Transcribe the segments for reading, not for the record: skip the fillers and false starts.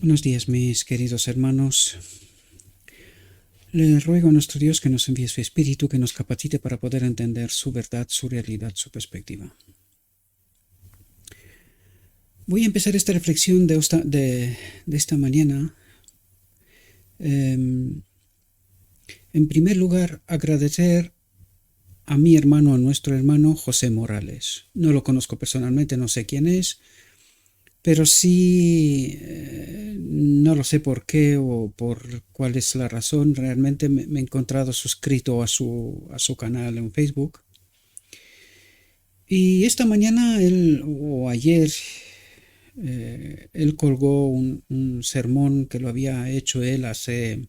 Buenos días, mis queridos hermanos. Le ruego a nuestro Dios que nos envíe su Espíritu, que nos capacite para poder entender su verdad, su realidad, su perspectiva. Voy a empezar esta reflexión de esta mañana. En primer lugar, agradecer a mi hermano, a nuestro hermano José Morales. No lo conozco personalmente, no sé quién es, pero sí, no lo sé por qué o por cuál es la razón. Realmente me he encontrado suscrito a su canal en Facebook. Y esta mañana o ayer, él colgó un sermón que lo había hecho él hace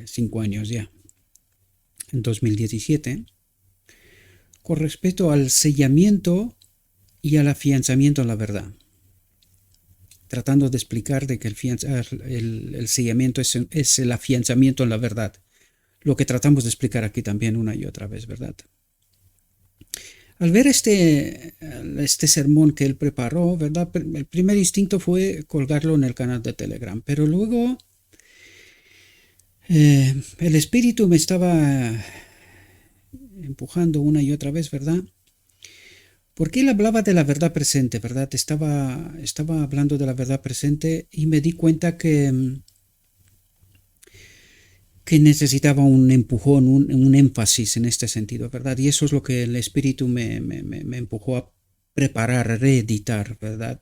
5 años ya, en 2017, con respecto al sellamiento y al afianzamiento en la verdad, tratando de explicar de que el sellamiento es el afianzamiento en la verdad, lo que tratamos de explicar aquí también una y otra vez, ¿verdad? Al ver este sermón que él preparó, ¿verdad? El primer instinto fue colgarlo en el canal de Telegram, pero luego el espíritu me estaba empujando una y otra vez, ¿verdad? Porque él hablaba de la verdad presente, ¿verdad? Estaba hablando de la verdad presente y me di cuenta que necesitaba un empujón, un énfasis en este sentido, ¿verdad? Y eso es lo que el espíritu me empujó a preparar, a reeditar, ¿verdad?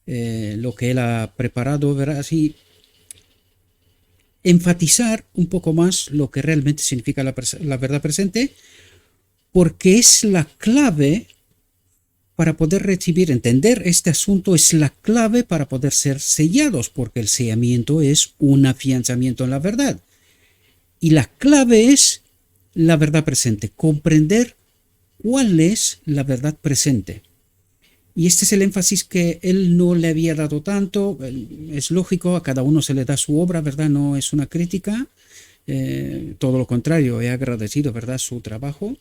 Lo que él ha preparado, ¿verdad? Así, enfatizar un poco más lo que realmente significa la verdad presente, porque es la clave para poder recibir, entender este asunto, es la clave para poder ser sellados, porque el sellamiento es un afianzamiento en la verdad. Y la clave es la verdad presente, comprender cuál es la verdad presente. Y este es el énfasis que él no le había dado tanto. Es lógico, a cada uno se le da su obra, ¿verdad? No es una crítica. Todo lo contrario, he agradecido, ¿verdad?, su trabajo.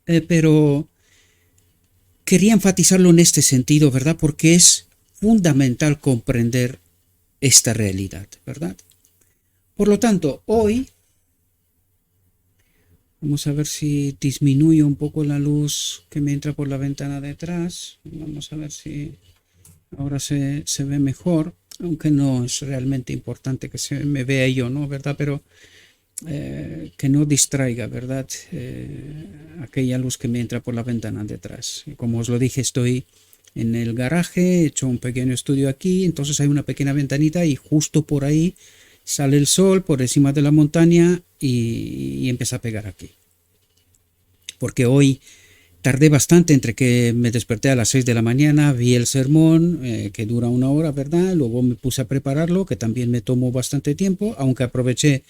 Pero quería enfatizarlo en este sentido, ¿verdad? Porque es fundamental comprender esta realidad, ¿verdad? Por lo tanto, hoy vamos a ver si disminuye un poco la luz que me entra por la ventana de atrás. Vamos a ver si ahora se ve mejor, aunque no es realmente importante que se me vea yo, ¿no? ¿Verdad? Pero que no distraiga, ¿verdad? Aquella luz que me entra por la ventana de atrás. Como os lo dije, estoy en el garaje, he hecho un pequeño estudio aquí, entonces hay una pequeña ventanita y justo por ahí sale el sol por encima de la montaña y empieza a pegar aquí. Porque hoy tardé bastante entre que me desperté a las 6 de la mañana, vi el sermón, que dura 1 hora, ¿verdad? Luego me puse a prepararlo, que también me tomó bastante tiempo, aunque aproveché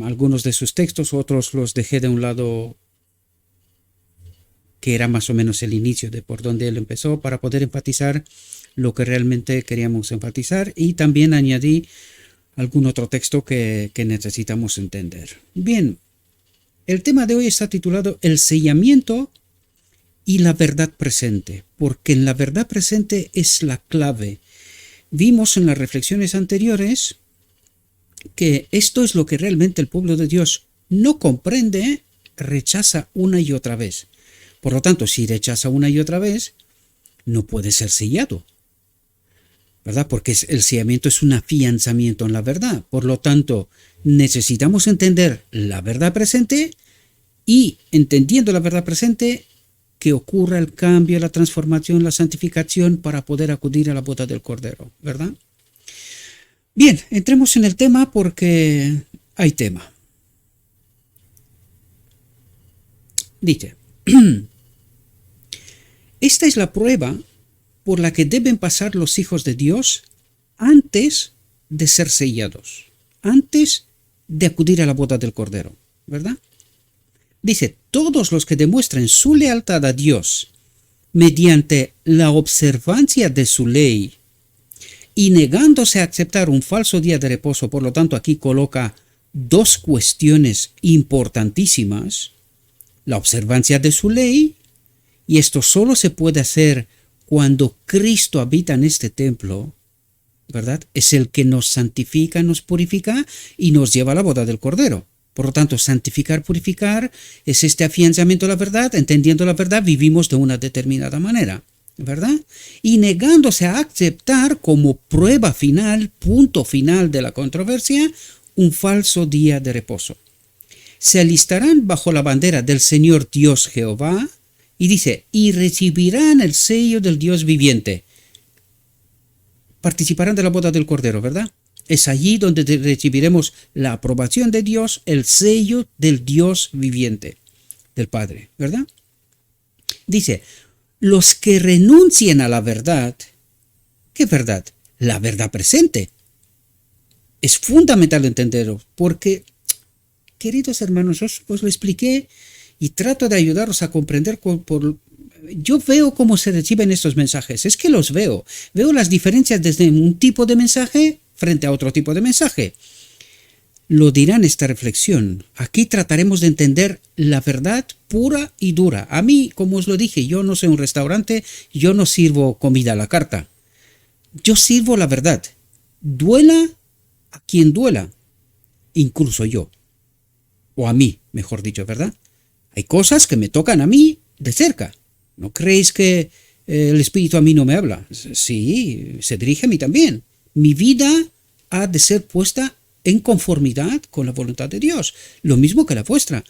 algunos de sus textos, otros los dejé de un lado, que era más o menos el inicio de por donde él empezó, para poder enfatizar lo que realmente queríamos enfatizar, y también añadí algún otro texto que necesitamos entender. Bien, el tema de hoy está titulado El sellamiento y la verdad presente, porque en la verdad presente es la clave. Vimos en las reflexiones anteriores que esto es lo que realmente el pueblo de Dios no comprende, rechaza una y otra vez. Por lo tanto, si rechaza una y otra vez, no puede ser sellado, ¿verdad? Porque el sellamiento es un afianzamiento en la verdad. Por lo tanto, necesitamos entender la verdad presente y, entendiendo la verdad presente, que ocurra el cambio, la transformación, la santificación para poder acudir a la boda del Cordero, ¿verdad? Bien, entremos en el tema porque hay tema. Dice, esta es la prueba por la que deben pasar los hijos de Dios antes de ser sellados, antes de acudir a la boda del Cordero, ¿verdad? Dice, todos los que demuestren su lealtad a Dios mediante la observancia de su ley y negándose a aceptar un falso día de reposo, por lo tanto aquí coloca dos cuestiones importantísimas: la observancia de su ley, y esto solo se puede hacer cuando Cristo habita en este templo, ¿verdad? Es el que nos santifica, nos purifica y nos lleva a la boda del Cordero. Por lo tanto, santificar, purificar es este afianzamiento de la verdad. Entendiendo la verdad, vivimos de una determinada manera, ¿verdad? Y negándose a aceptar como prueba final, punto final de la controversia, un falso día de reposo. Se alistarán bajo la bandera del Señor Dios Jehová, y dice, y recibirán el sello del Dios viviente. Participarán de la boda del Cordero, ¿verdad? Es allí donde recibiremos la aprobación de Dios, el sello del Dios viviente, del Padre, ¿verdad? Dice, los que renuncien a la verdad, ¿qué verdad? La verdad presente. Es fundamental entenderlo, porque, queridos hermanos, os lo expliqué y trato de ayudaros a comprender yo veo cómo se reciben estos mensajes, es que los veo las diferencias desde un tipo de mensaje frente a otro tipo de mensaje. Lo dirá en esta reflexión. Aquí trataremos de entender la verdad pura y dura. A mí, como os lo dije, yo no soy un restaurante, yo no sirvo comida a la carta. Yo sirvo la verdad. Duela a quien duela, incluso yo. O a mí, mejor dicho, ¿verdad? Hay cosas que me tocan a mí de cerca. ¿No creéis que el Espíritu a mí no me habla? Sí, se dirige a mí también. Mi vida ha de ser puesta en conformidad con la voluntad de Dios, lo mismo que la vuestra.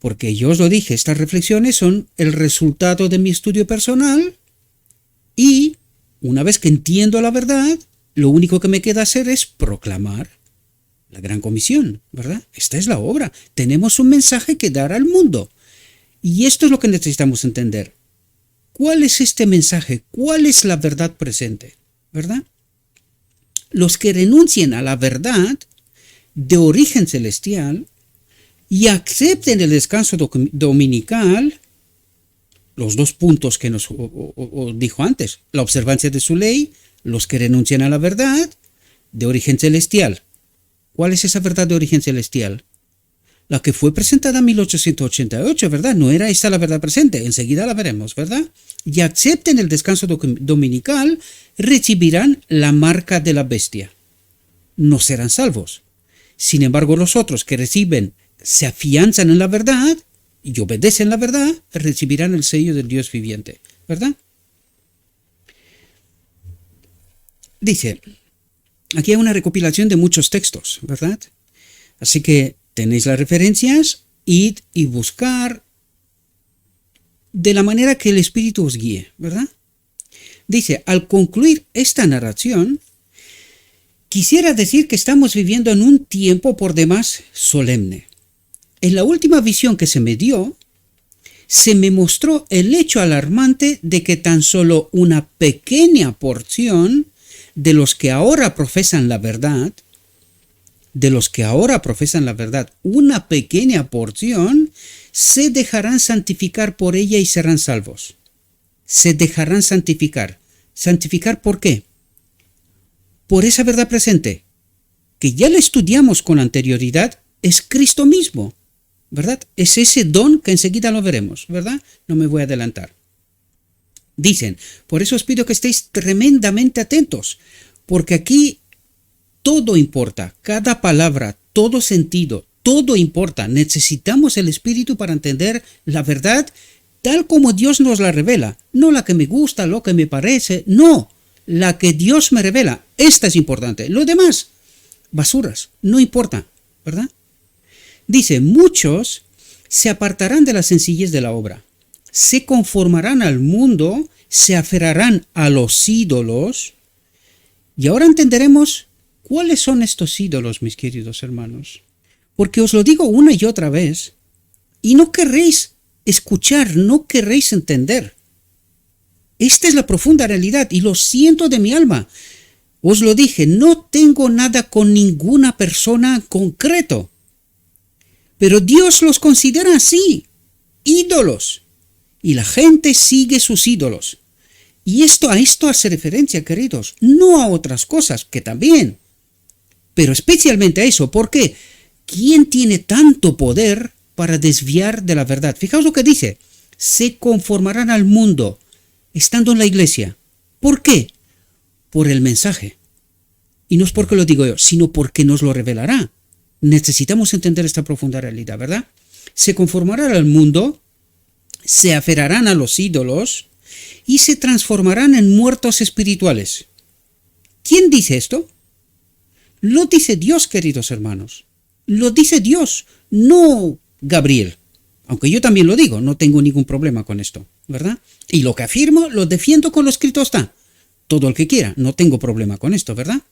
Porque yo os lo dije, estas reflexiones son el resultado de mi estudio personal y, una vez que entiendo la verdad, lo único que me queda hacer es proclamar la gran comisión, ¿verdad? Esta es la obra. Tenemos un mensaje que dar al mundo. Y esto es lo que necesitamos entender. ¿Cuál es este mensaje? ¿Cuál es la verdad presente? ¿Verdad? Los que renuncien a la verdad de origen celestial y acepten el descanso dominical, los dos puntos que nos dijo antes, la observancia de su ley, los que renuncian a la verdad de origen celestial. ¿Cuál es esa verdad de origen celestial? La que fue presentada en 1888, ¿verdad? No era esta la verdad presente, enseguida la veremos, ¿verdad? Y acepten el descanso dominical, recibirán la marca de la bestia. No serán salvos. Sin embargo, los otros que reciben, se afianzan en la verdad y obedecen la verdad, recibirán el sello del Dios viviente, ¿verdad? Dice, aquí hay una recopilación de muchos textos, ¿verdad? Así que tenéis las referencias, id y buscar de la manera que el Espíritu os guíe, ¿verdad? Dice, al concluir esta narración, quisiera decir que estamos viviendo en un tiempo por demás solemne. En la última visión que se me dio, se me mostró el hecho alarmante de que tan solo una pequeña porción de los que ahora profesan la verdad, una pequeña porción, se dejarán santificar por ella y serán salvos. Se dejarán santificar. ¿Santificar por qué? Por esa verdad presente, que ya la estudiamos con anterioridad, es Cristo mismo, ¿verdad? Es ese don que enseguida lo veremos, ¿verdad? No me voy a adelantar. Dicen, por eso os pido que estéis tremendamente atentos, porque aquí todo importa, cada palabra, todo sentido, todo importa. Necesitamos el Espíritu para entender la verdad tal como Dios nos la revela. No la que me gusta, lo que me parece, no. La que Dios me revela. Esta es importante. Lo demás, basuras, no importa, ¿verdad? Dice, muchos se apartarán de la sencillez de la obra. Se conformarán al mundo, se aferrarán a los ídolos. Y ahora entenderemos cuáles son estos ídolos, mis queridos hermanos. Porque os lo digo una y otra vez, y no querréis escuchar, no querréis entender. Esta es la profunda realidad, y lo siento de mi alma. Os lo dije, no tengo nada con ninguna persona en concreto. Pero Dios los considera así, ídolos. Y la gente sigue sus ídolos. Y a esto hace referencia, queridos, no a otras cosas, que también. Pero especialmente a eso. ¿Por qué? ¿Quién tiene tanto poder para desviar de la verdad? Fijaos lo que dice. Se conformarán al mundo, estando en la iglesia. ¿Por qué? Por el mensaje. Y no es porque lo digo yo, sino porque nos lo revelará. Necesitamos entender esta profunda realidad, ¿verdad? Se conformarán al mundo, se aferrarán a los ídolos y se transformarán en muertos espirituales. ¿Quién dice esto? Lo dice Dios, queridos hermanos. Lo dice Dios, no Gabriel. Aunque yo también lo digo, no tengo ningún problema con esto, ¿verdad? Y lo que afirmo, lo defiendo con lo escrito está. Todo el que quiera, no tengo problema con esto, ¿verdad?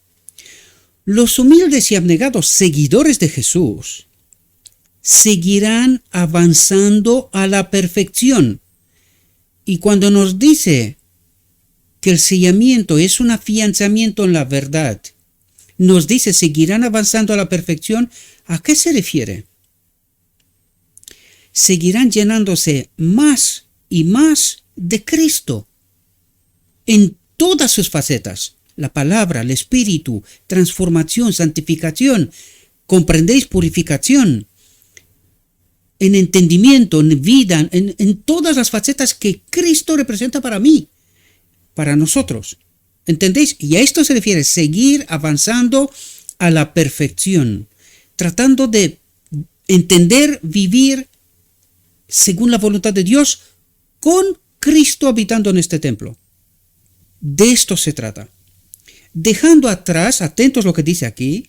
Los humildes y abnegados seguidores de Jesús seguirán avanzando a la perfección. Y cuando nos dice que el sellamiento es un afianzamiento en la verdad, nos dice seguirán avanzando a la perfección, ¿a qué se refiere? Seguirán llenándose más y más de Cristo en todas sus facetas. La palabra, el espíritu, transformación, santificación, comprendéis, purificación, en entendimiento, en vida, en todas las facetas que Cristo representa para mí, para nosotros. ¿Entendéis? Y a esto se refiere seguir avanzando a la perfección, tratando de entender, vivir según la voluntad de Dios, con Cristo habitando en este templo. De esto se trata. Dejando atrás, atentos a lo que dice aquí,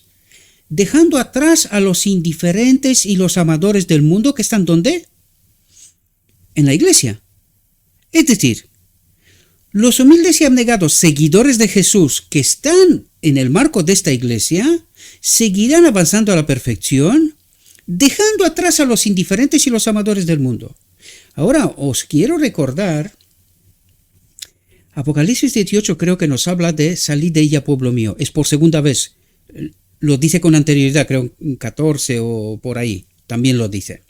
dejando atrás a los indiferentes y los amadores del mundo que están ¿dónde? En la iglesia. Es decir, los humildes y abnegados seguidores de Jesús que están en el marco de esta iglesia seguirán avanzando a la perfección, dejando atrás a los indiferentes y los amadores del mundo. Ahora os quiero recordar, Apocalipsis 18 creo que nos habla de salid de ella, pueblo mío. Es por segunda vez. Lo dice con anterioridad, creo en 14 o por ahí. También lo dice.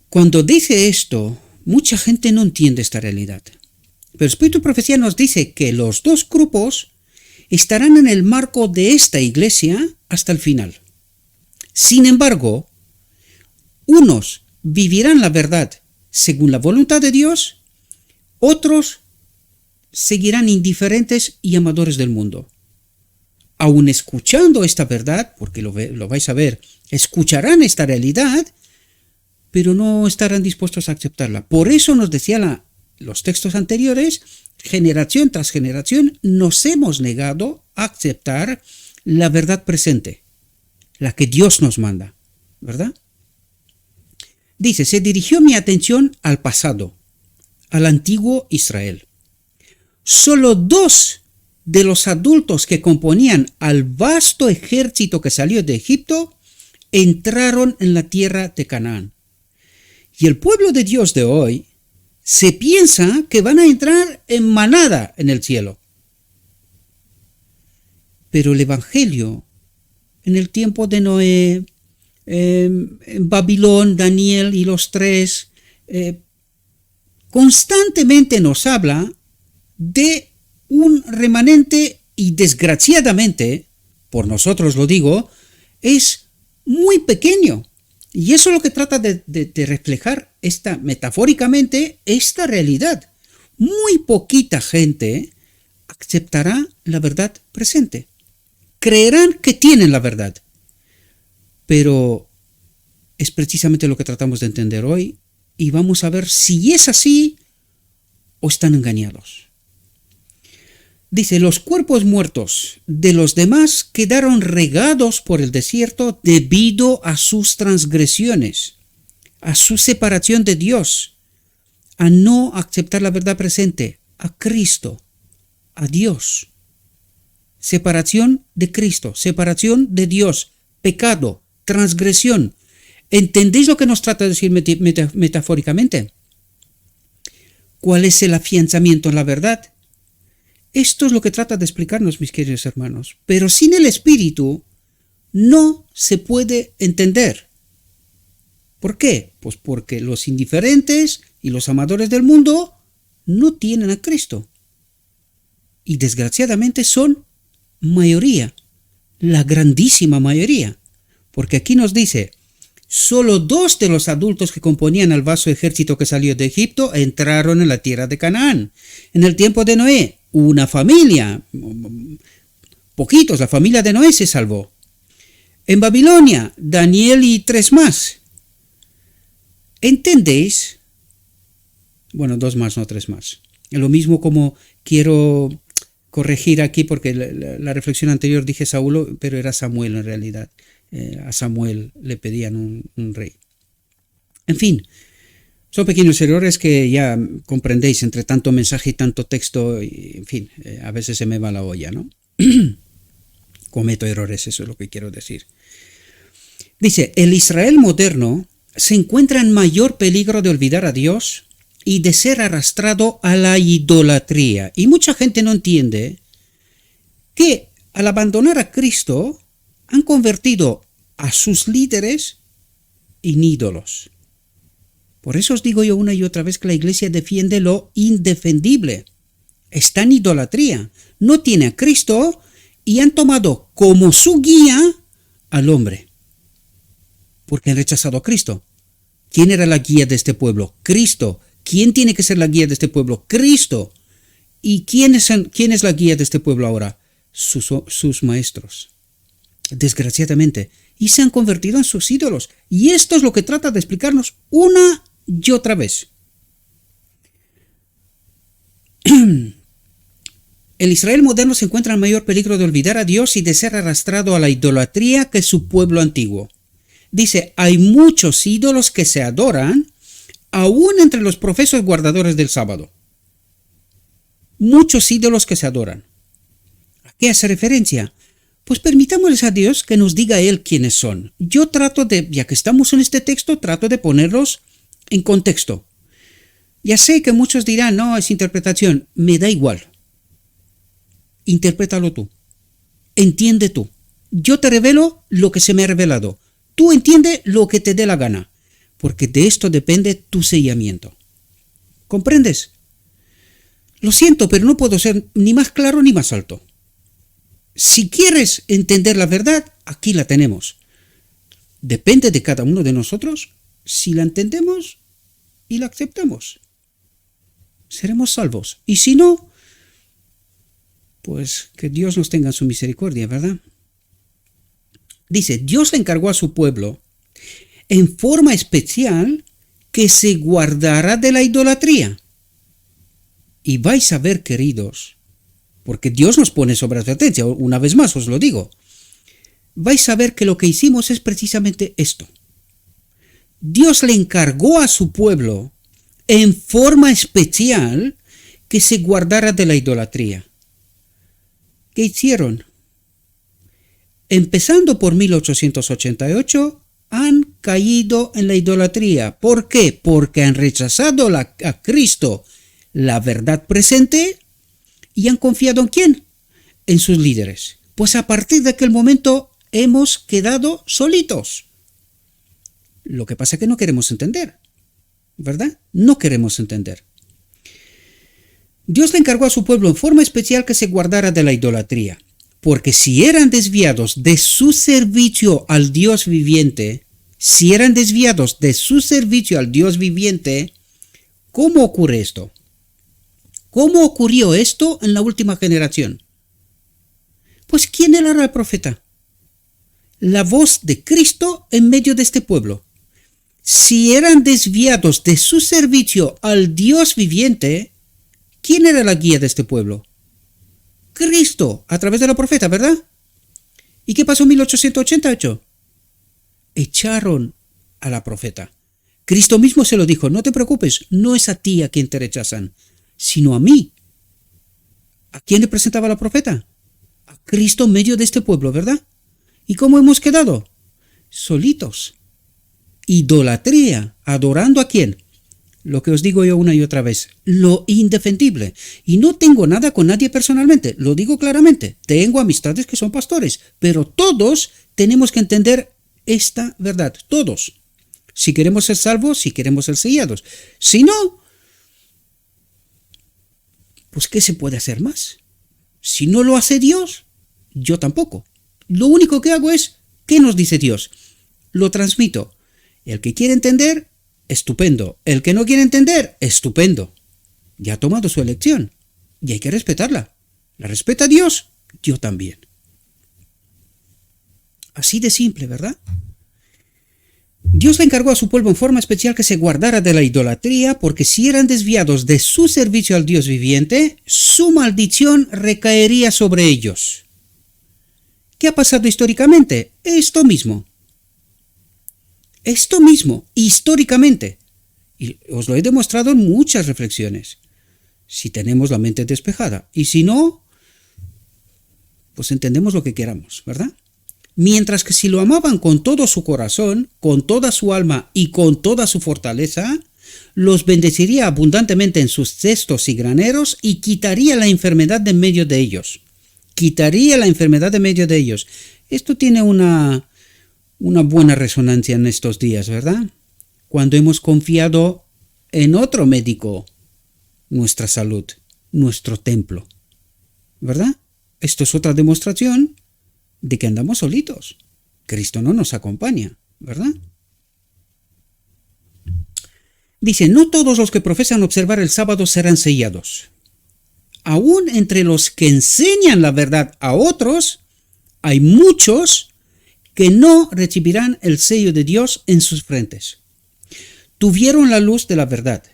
Cuando dice esto, mucha gente no entiende esta realidad. Pero Espíritu y Profecía nos dice que los dos grupos estarán en el marco de esta iglesia hasta el final. Sin embargo, unos vivirán la verdad según la voluntad de Dios, otros seguirán indiferentes y amadores del mundo. Aun escuchando esta verdad, porque lo vais a ver, escucharán esta realidad, pero no estarán dispuestos a aceptarla. Por eso nos decía los textos anteriores, generación tras generación, nos hemos negado a aceptar la verdad presente, la que Dios nos manda, ¿verdad? Dice, se dirigió mi atención al pasado, al antiguo Israel. Solo 2 de los adultos que componían al vasto ejército que salió de Egipto entraron en la tierra de Canaán. Y el pueblo de Dios de hoy se piensa que van a entrar en manada en el cielo. Pero el Evangelio, en el tiempo de Noé, en Babilón, Daniel y los 3, constantemente nos habla de un remanente y desgraciadamente, por nosotros lo digo, es muy pequeño. Y eso es lo que trata de reflejar metafóricamente esta realidad. Muy poquita gente aceptará la verdad presente. Creerán que tienen la verdad. Pero es precisamente lo que tratamos de entender hoy y vamos a ver si es así o están engañados. Dice, los cuerpos muertos de los demás quedaron regados por el desierto debido a sus transgresiones, a su separación de Dios, a no aceptar la verdad presente, a Cristo, a Dios. Separación de Cristo, separación de Dios, pecado, transgresión. ¿Entendéis lo que nos trata de decir metafóricamente? ¿Cuál es el afianzamiento en la verdad? Esto es lo que trata de explicarnos, mis queridos hermanos. Pero sin el Espíritu no se puede entender. ¿Por qué? Pues porque los indiferentes y los amadores del mundo no tienen a Cristo. Y desgraciadamente son mayoría, la grandísima mayoría. Porque aquí nos dice, solo 2 de los adultos que componían al vasto ejército que salió de Egipto entraron en la tierra de Canaán, en el tiempo de Noé, una familia, poquitos, la familia de Noé se salvó. En Babilonia, Daniel y 3 más. ¿Entendéis? Bueno, 2 más, no 3 más. Lo mismo como quiero corregir aquí, porque la reflexión anterior dije Saulo, pero era Samuel en realidad. A Samuel le pedían un rey. En fin, son pequeños errores que ya comprendéis entre tanto mensaje y tanto texto, y, en fin, a veces se me va la olla, ¿no? Cometo errores, eso es lo que quiero decir. Dice, el Israel moderno se encuentra en mayor peligro de olvidar a Dios y de ser arrastrado a la idolatría. Y mucha gente no entiende que al abandonar a Cristo han convertido a sus líderes en ídolos. Por eso os digo yo una y otra vez que la iglesia defiende lo indefendible. Está en idolatría. No tiene a Cristo y han tomado como su guía al hombre. Porque han rechazado a Cristo. ¿Quién era la guía de este pueblo? Cristo. ¿Quién tiene que ser la guía de este pueblo? Cristo. ¿Y quién es la guía de este pueblo ahora? Sus maestros. Desgraciadamente. Y se han convertido en sus ídolos. Y esto es lo que trata de explicarnos una y otra vez. El Israel moderno se encuentra en mayor peligro de olvidar a Dios y de ser arrastrado a la idolatría que su pueblo antiguo. Dice, hay muchos ídolos que se adoran, aún entre los profesos guardadores del sábado. Muchos ídolos que se adoran. ¿A qué hace referencia? Pues permitámosles a Dios que nos diga Él quiénes son. Yo trato de, ya que estamos en este texto, trato de ponerlos en contexto. Ya sé que muchos dirán, no, es interpretación. Me da igual. Interprétalo tú. Entiende tú. Yo te revelo lo que se me ha revelado. Tú entiende lo que te dé la gana. Porque de esto depende tu sellamiento. ¿Comprendes? Lo siento, pero no puedo ser ni más claro ni más alto. Si quieres entender la verdad, aquí la tenemos. Depende de cada uno de nosotros si la entendemos y la aceptamos. Seremos salvos. Y si no, pues que Dios nos tenga en su misericordia, ¿verdad? Dice, Dios le encargó a su pueblo en forma especial que se guardara de la idolatría. Y vais a ver, queridos, porque Dios nos pone sobre advertencia, una vez más os lo digo, vais a ver que lo que hicimos es precisamente esto. Dios le encargó a su pueblo en forma especial que se guardara de la idolatría. ¿Qué hicieron? Empezando por 1888, han caído en la idolatría. ¿Por qué? Porque han rechazado a Cristo, la verdad presente, y han confiado ¿en quién? En sus líderes. Pues a partir de aquel momento hemos quedado solitos. Lo que pasa es que no queremos entender, ¿verdad? No queremos entender. Dios le encargó a su pueblo en forma especial que se guardara de la idolatría, porque si eran desviados de su servicio al Dios viviente, ¿cómo ocurre esto? ¿Cómo ocurrió esto en la última generación? Pues ¿quién era el profeta? La voz de Cristo en medio de este pueblo. Si eran desviados de su servicio al Dios viviente, ¿quién era la guía de este pueblo? Cristo, a través de la profeta, ¿verdad? ¿Y qué pasó en 1888? Echaron a la profeta. Cristo mismo se lo dijo, no te preocupes, no es a ti a quien te rechazan, sino a mí. ¿A quién le presentaba la profeta? A Cristo en medio de este pueblo, ¿verdad? ¿Y cómo hemos quedado? Solitos. Idolatría, adorando ¿a quién? Lo que os digo yo una y otra vez, lo indefendible. Y no tengo nada con nadie personalmente, lo digo claramente. Tengo amistades que son pastores, pero todos tenemos que entender esta verdad, todos. Si queremos ser salvos, si queremos ser sellados. Si no, pues ¿qué se puede hacer más? Si no lo hace Dios, yo tampoco. Lo único que hago es, ¿qué nos dice Dios? Lo transmito. El que quiere entender, estupendo. El que no quiere entender, estupendo. Ya ha tomado su elección y hay que respetarla. La respeta Dios, yo también. Así de simple, ¿verdad? Dios le encargó a su pueblo en forma especial que se guardara de la idolatría, porque si eran desviados de su servicio al Dios viviente, su maldición recaería sobre ellos. ¿Qué ha pasado históricamente? Esto mismo, históricamente. Y os lo he demostrado en muchas reflexiones. Si tenemos la mente despejada. Y si no, pues entendemos lo que queramos, ¿verdad? Mientras que si lo amaban con todo su corazón, con toda su alma y con toda su fortaleza, los bendeciría abundantemente en sus cestos y graneros y quitaría la enfermedad de en medio de ellos. Esto tiene una buena resonancia en estos días, ¿verdad? Cuando hemos confiado en otro médico nuestra salud, nuestro templo, ¿verdad? Esto es otra demostración de que andamos solitos. Cristo no nos acompaña, ¿verdad? Dice, no todos los que profesan observar el sábado serán sellados. Aún entre los que enseñan la verdad a otros, hay muchos que no recibirán el sello de Dios en sus frentes. Tuvieron la luz de la verdad,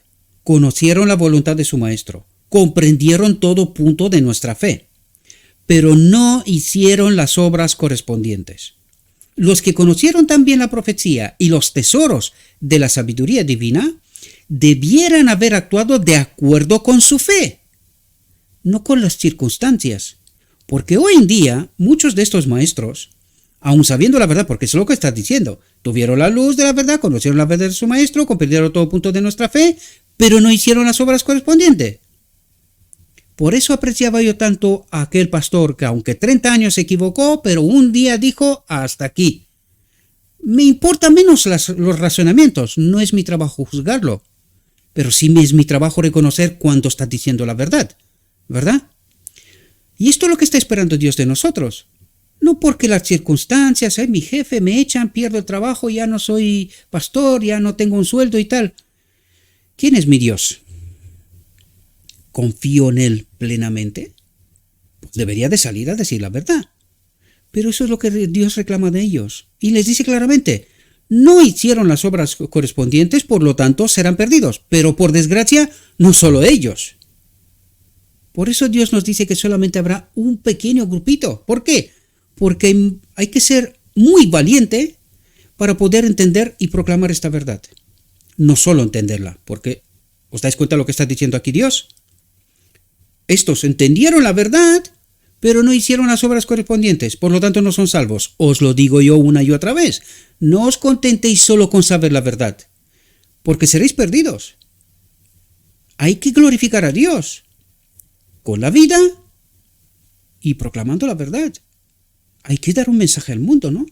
conocieron la voluntad de su Maestro, comprendieron todo punto de nuestra fe, pero no hicieron las obras correspondientes. Los que conocieron también la profecía y los tesoros de la sabiduría divina, debieran haber actuado de acuerdo con su fe, no con las circunstancias. Porque hoy en día, muchos de estos maestros, aun sabiendo la verdad, porque es lo que está diciendo, tuvieron la luz de la verdad, conocieron la verdad de su Maestro, comprendieron todo punto de nuestra fe, pero no hicieron las obras correspondientes. Por eso apreciaba yo tanto a aquel pastor que aunque 30 años se equivocó, pero un día dijo hasta aquí. Me importan menos los razonamientos, no es mi trabajo juzgarlo, pero sí es mi trabajo reconocer cuando está diciendo la verdad, ¿verdad? Y esto es lo que está esperando Dios de nosotros. No porque las circunstancias, mi jefe me echan, pierdo el trabajo, ya no soy pastor, ya no tengo un sueldo y tal. ¿Quién es mi Dios? ¿Confío en Él plenamente? Pues debería de salir a decir la verdad. Pero eso es lo que Dios reclama de ellos. Y les dice claramente, no hicieron las obras correspondientes, por lo tanto serán perdidos. Pero por desgracia, no solo ellos. Por eso Dios nos dice que solamente habrá un pequeño grupito. ¿Por qué? Porque hay que ser muy valiente para poder entender y proclamar esta verdad. No solo entenderla, porque ¿os dais cuenta de lo que está diciendo aquí Dios? Estos entendieron la verdad, pero no hicieron las obras correspondientes, por lo tanto no son salvos. Os lo digo yo una y otra vez. No os contentéis solo con saber la verdad, porque seréis perdidos. Hay que glorificar a Dios con la vida y proclamando la verdad. Hay que dar un mensaje al mundo, ¿no?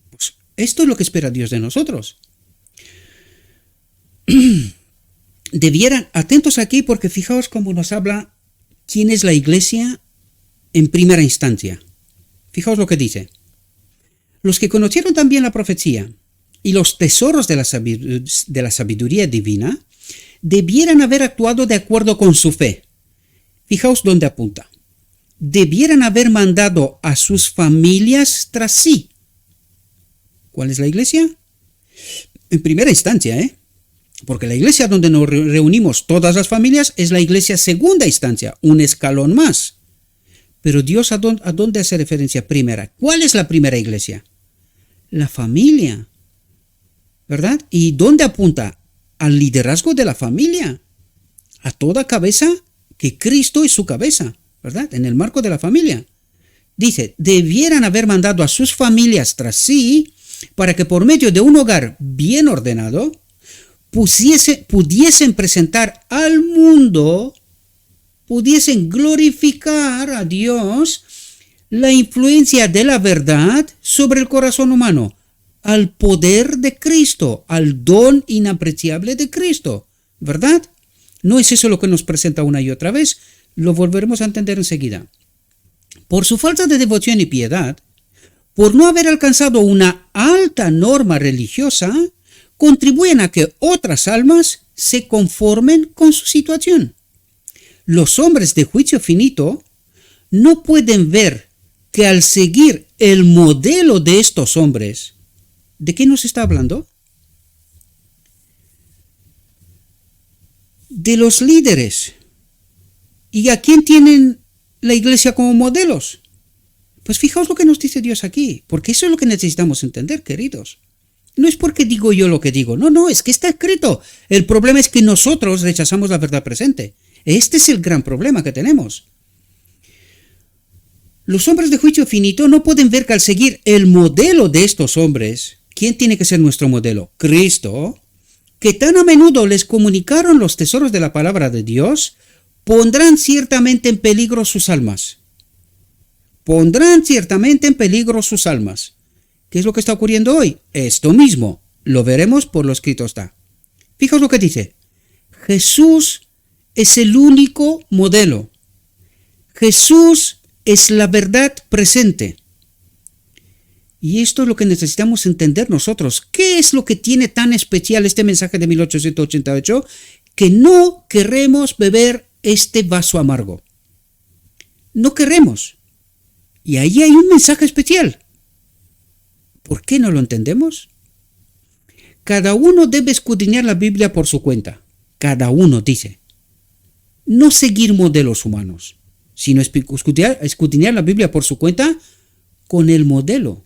Pues esto es lo que espera Dios de nosotros. Debieran, atentos aquí porque fijaos cómo nos habla quién es la iglesia en primera instancia. Fijaos lo que dice. Los que conocieron también la profecía y los tesoros de la sabiduría divina debieran haber actuado de acuerdo con su fe. Fijaos dónde apunta. Debieran haber mandado a sus familias tras sí. ¿Cuál es la iglesia? En primera instancia, porque la iglesia donde nos reunimos todas las familias es la iglesia segunda instancia, un escalón más. Pero Dios ¿a dónde hace referencia primera? ¿Cuál es la primera iglesia? La familia, ¿verdad? ¿Y dónde apunta? Al liderazgo de la familia, a toda cabeza que Cristo es su cabeza, ¿verdad? En el marco de la familia. Dice, debieran haber mandado a sus familias tras sí para que por medio de un hogar bien ordenado pudiesen presentar al mundo, pudiesen glorificar a Dios, la influencia de la verdad sobre el corazón humano, al poder de Cristo, al don inapreciable de Cristo, ¿verdad? ¿No es eso lo que nos presenta una y otra vez? Lo volveremos a entender enseguida. Por su falta de devoción y piedad, por no haber alcanzado una alta norma religiosa, contribuyen a que otras almas se conformen con su situación. Los hombres de juicio finito no pueden ver que al seguir el modelo de estos hombres, ¿de qué nos está hablando? De los líderes. ¿Y a quién tienen la iglesia como modelos? Pues fijaos lo que nos dice Dios aquí, porque eso es lo que necesitamos entender, queridos. No es porque digo yo lo que digo, no, es que está escrito. El problema es que nosotros rechazamos la verdad presente. Este es el gran problema que tenemos. Los hombres de juicio finito no pueden ver que al seguir el modelo de estos hombres, ¿quién tiene que ser nuestro modelo? Cristo, que tan a menudo les comunicaron los tesoros de la palabra de Dios, pondrán ciertamente en peligro sus almas. Pondrán ciertamente en peligro sus almas. ¿Qué es lo que está ocurriendo hoy? Esto mismo. Lo veremos por lo escrito está. Fijaos lo que dice. Jesús es el único modelo. Jesús es la verdad presente. Y esto es lo que necesitamos entender nosotros. ¿Qué es lo que tiene tan especial este mensaje de 1888? Que no queremos beber este vaso amargo. No queremos. Y ahí hay un mensaje especial. ¿Por qué no lo entendemos? Cada uno debe escudriñar la Biblia por su cuenta. Cada uno dice. No seguir modelos humanos, sino escudriñar la Biblia por su cuenta con el modelo.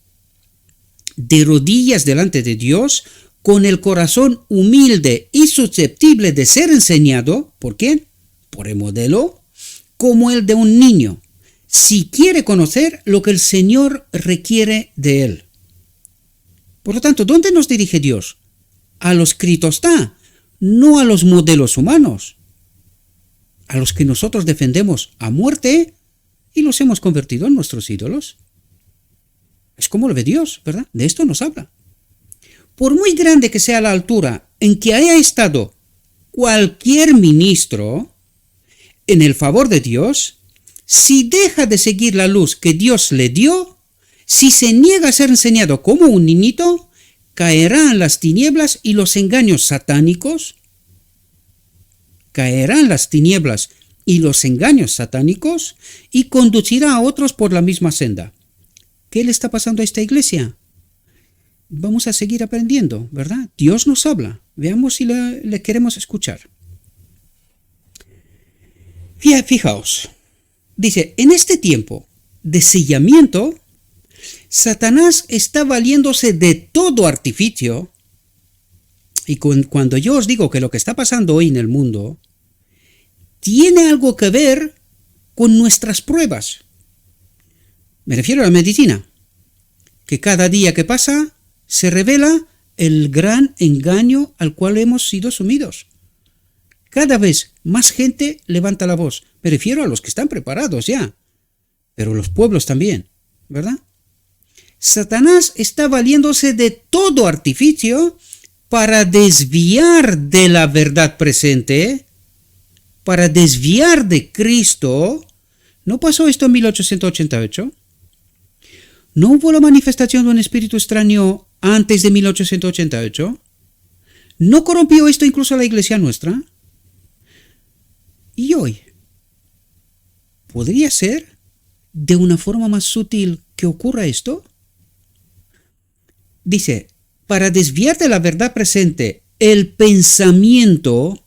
De rodillas delante de Dios, con el corazón humilde y susceptible de ser enseñado. ¿Por quién? Por el modelo, como el de un niño, si quiere conocer lo que el Señor requiere de él. Por lo tanto, ¿dónde nos dirige Dios? A los Critostá, no a los modelos humanos, a los que nosotros defendemos a muerte y los hemos convertido en nuestros ídolos. Es como lo ve Dios, ¿verdad? De esto nos habla. Por muy grande que sea la altura en que haya estado cualquier ministro en el favor de Dios, si deja de seguir la luz que Dios le dio, si se niega a ser enseñado como un niñito, caerá en las tinieblas y los engaños satánicos. Caerá en las tinieblas y los engaños satánicos y conducirá a otros por la misma senda. ¿Qué le está pasando a esta iglesia? Vamos a seguir aprendiendo, ¿verdad? Dios nos habla. Veamos si le queremos escuchar. Fijaos. Dice, en este tiempo de sellamiento, Satanás está valiéndose de todo artificio. Y cuando yo os digo que lo que está pasando hoy en el mundo tiene algo que ver con nuestras pruebas. Me refiero a la medicina, que cada día que pasa se revela el gran engaño al cual hemos sido sumidos. Cada vez más gente levanta la voz. Me refiero a los que están preparados ya, pero los pueblos también, ¿verdad? Satanás está valiéndose de todo artificio para desviar de la verdad presente, para desviar de Cristo. ¿No pasó esto en 1888? ¿No hubo la manifestación de un espíritu extraño antes de 1888? ¿No corrompió esto incluso a la iglesia nuestra? ¿Y hoy? ¿Podría ser de una forma más sutil que ocurra esto? Dice, para desviar de la verdad presente el pensamiento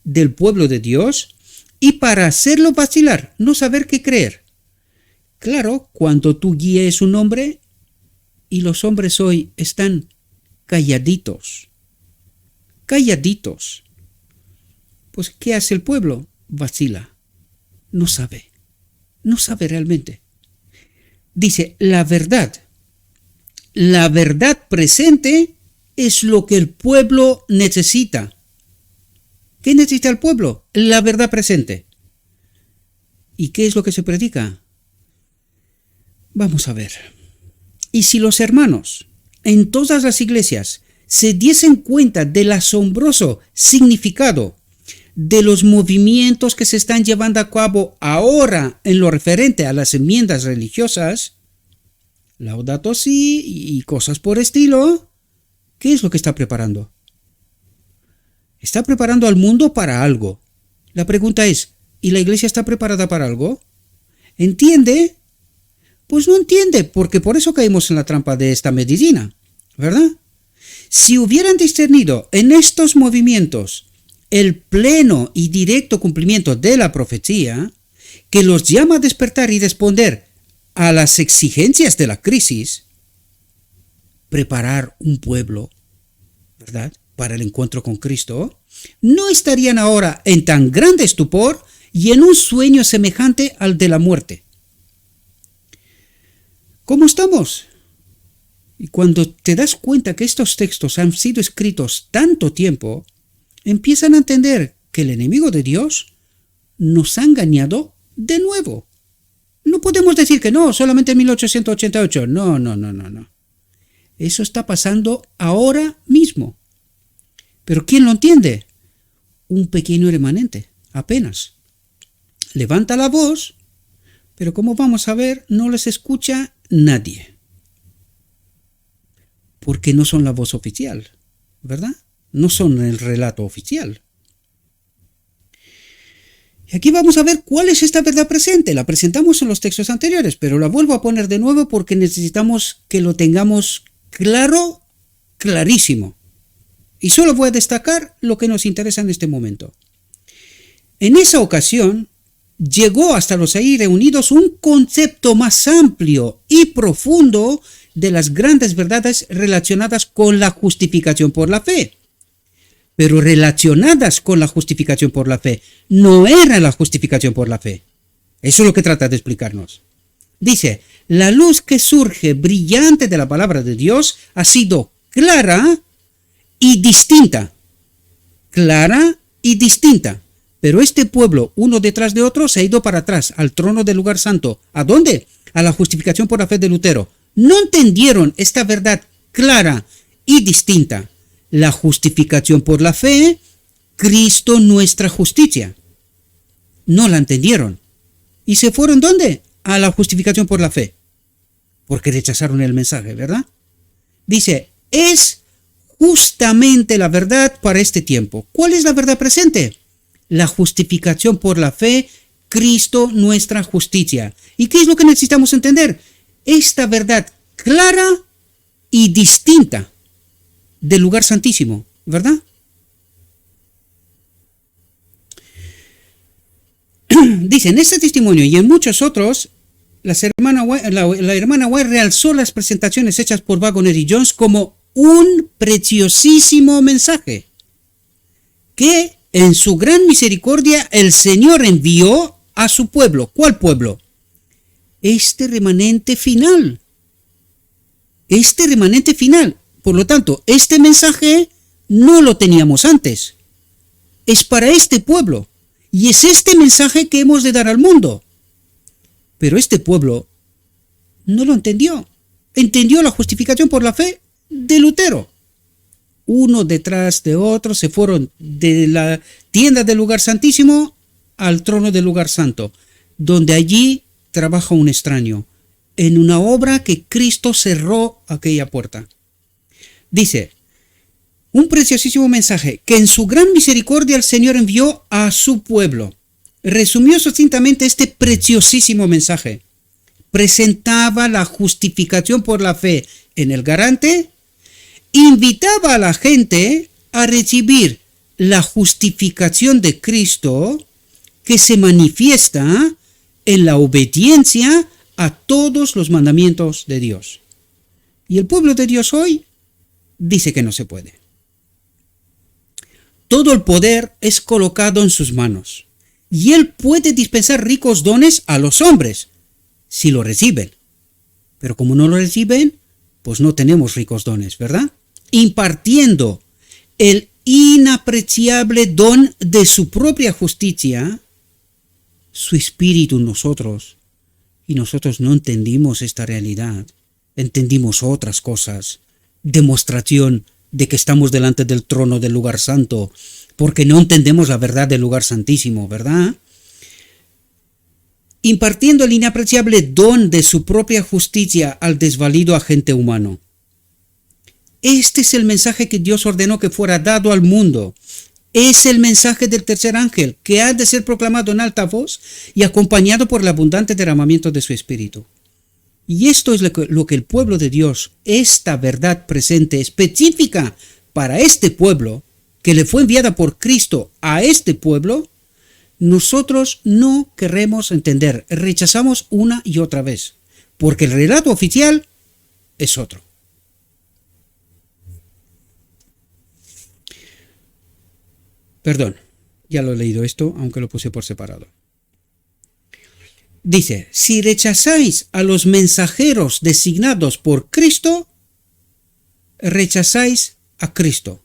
del pueblo de Dios y para hacerlo vacilar, no saber qué creer. Claro, cuando tú guíes un hombre y los hombres hoy están calladitos, pues ¿qué hace el pueblo? Vacila, no sabe realmente. Dice, la verdad presente es lo que el pueblo necesita. ¿Qué necesita el pueblo? La verdad presente. ¿Y qué es lo que se predica? Vamos a ver. Y si los hermanos en todas las iglesias se diesen cuenta del asombroso significado de los movimientos que se están llevando a cabo ahora en lo referente a las enmiendas religiosas, Laudato Si y cosas por estilo, ¿qué es lo que está preparando? Está preparando al mundo para algo. La pregunta es, ¿Y la iglesia está preparada para algo? ¿Entiende? Pues no entiende, porque por eso caímos en la trampa de esta medicina, ¿verdad? Si hubieran discernido en estos movimientos el pleno y directo cumplimiento de la profecía, que los llama a despertar y responder a las exigencias de la crisis, preparar un pueblo, ¿verdad?, para el encuentro con Cristo, no estarían ahora en tan grande estupor y en un sueño semejante al de la muerte. ¿Cómo estamos? Y cuando te das cuenta que estos textos han sido escritos tanto tiempo, empiezan a entender que el enemigo de Dios nos ha engañado de nuevo. No podemos decir que no, solamente en 1888. No. Eso está pasando ahora mismo. ¿Pero quién lo entiende? Un pequeño remanente, apenas. Levanta la voz, pero como vamos a ver, no les escucha nadie. Porque no son la voz oficial, ¿verdad? No son el relato oficial. Y aquí vamos a ver cuál es esta verdad presente. La presentamos en los textos anteriores, pero la vuelvo a poner de nuevo porque necesitamos que lo tengamos claro, clarísimo. Y solo voy a destacar lo que nos interesa en este momento. En esa ocasión, llegó hasta los ahí reunidos un concepto más amplio y profundo de las grandes verdades relacionadas con la justificación por la fe. Pero relacionadas con la justificación por la fe, no era la justificación por la fe. Eso es lo que trata de explicarnos. Dice, la luz que surge brillante de la palabra de Dios ha sido clara y distinta. Clara y distinta. Pero este pueblo, uno detrás de otro, se ha ido para atrás, al trono del lugar santo. ¿A dónde? A la justificación por la fe de Lutero. No entendieron esta verdad clara y distinta. La justificación por la fe, Cristo nuestra justicia. No la entendieron. ¿Y se fueron dónde? A la justificación por la fe. Porque rechazaron el mensaje, ¿verdad? Dice, es justamente la verdad para este tiempo. ¿Cuál es la verdad presente? La justificación por la fe, Cristo nuestra justicia. ¿Y qué es lo que necesitamos entender? Esta verdad clara y distinta del lugar santísimo, ¿verdad? Dice, en este testimonio y en muchos otros, la hermana White realzó las presentaciones hechas por Waggoner y Jones como un preciosísimo mensaje que en su gran misericordia el Señor envió a su pueblo. ¿Cuál pueblo? Este remanente final. Este remanente final. Por lo tanto, este mensaje no lo teníamos antes. Es para este pueblo. Y es este mensaje que hemos de dar al mundo. Pero este pueblo no lo entendió. Entendió la justificación por la fe de Lutero. Uno detrás de otro se fueron de la tienda del lugar santísimo al trono del lugar santo, donde allí trabaja un extraño, en una obra que Cristo cerró aquella puerta. Dice, un preciosísimo mensaje que en su gran misericordia el Señor envió a su pueblo. Resumió sucintamente este preciosísimo mensaje. Presentaba la justificación por la fe en el garante, invitaba a la gente a recibir la justificación de Cristo que se manifiesta en la obediencia a todos los mandamientos de Dios. Y el pueblo de Dios hoy dice que no se puede. Todo el poder es colocado en sus manos y Él puede dispensar ricos dones a los hombres si lo reciben. Pero como no lo reciben, pues no tenemos ricos dones, ¿verdad? Impartiendo el inapreciable don de su propia justicia, su espíritu en nosotros, y nosotros no entendimos esta realidad, entendimos otras cosas, demostración de que estamos delante del trono del lugar santo, porque no entendemos la verdad del lugar santísimo, ¿verdad? Impartiendo el inapreciable don de su propia justicia al desvalido agente humano. Este es el mensaje que Dios ordenó que fuera dado al mundo. es el mensaje del tercer ángel, que ha de ser proclamado en alta voz y acompañado por el abundante derramamiento de su Espíritu. Y esto es lo que el pueblo de Dios, esta verdad presente específica para este pueblo, que le fue enviada por Cristo a este pueblo, nosotros no queremos entender, rechazamos una y otra vez, porque el relato oficial es otro. Perdón, ya lo he leído esto, aunque lo puse por separado. Dice, si rechazáis a los mensajeros designados por Cristo, rechazáis a Cristo.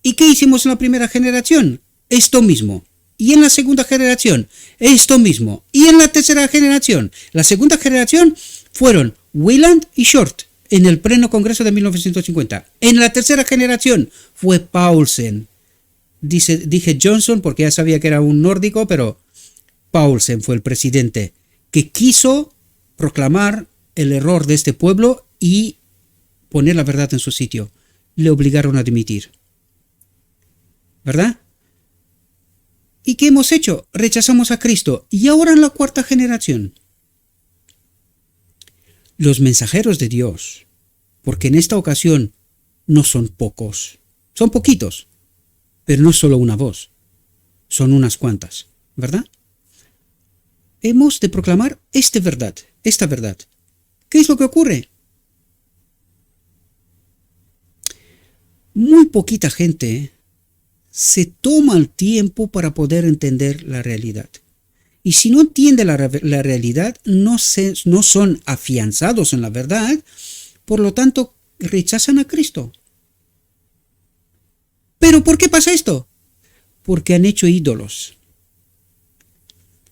¿Y qué hicimos en la primera generación? Esto mismo. Y en la segunda generación, esto mismo. Y en la tercera generación, la segunda generación fueron Wieland y Short en el pleno congreso de 1950. En la tercera generación fue Paulsen. Dije Johnson porque ya sabía que era un nórdico, pero Paulsen fue el presidente que quiso proclamar el error de este pueblo y poner la verdad en su sitio. Le obligaron a dimitir. ¿Verdad? ¿Y qué hemos hecho? Rechazamos a Cristo. Y ahora en la cuarta generación, los mensajeros de Dios, porque en esta ocasión no son pocos, son poquitos, pero no solo una voz, son unas cuantas, ¿verdad? Hemos de proclamar esta verdad. ¿Qué es lo que ocurre? Muy poquita gente se toma el tiempo para poder entender la realidad. Y si no entiende la realidad, no son afianzados en la verdad, por lo tanto, rechazan a Cristo. ¿Pero por qué pasa esto? Porque han hecho ídolos.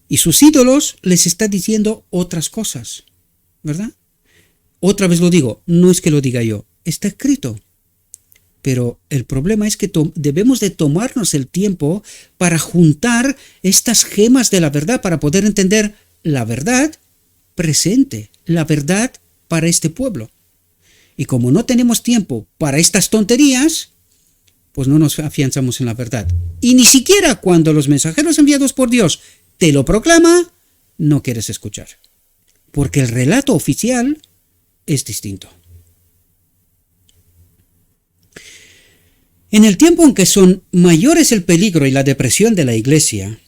Y sus ídolos les está diciendo otras cosas, ¿verdad? Otra vez lo digo, no es que lo diga yo, está escrito. Pero el problema es que debemos de tomarnos el tiempo para juntar estas gemas de la verdad, para poder entender la verdad presente, la verdad para este pueblo. Y como no tenemos tiempo para estas tonterías, pues no nos afianzamos en la verdad. Y ni siquiera cuando los mensajeros enviados por Dios te lo proclama, no quieres escuchar. Porque el relato oficial es distinto. En el tiempo en que son mayores el peligro y la depresión de la iglesia,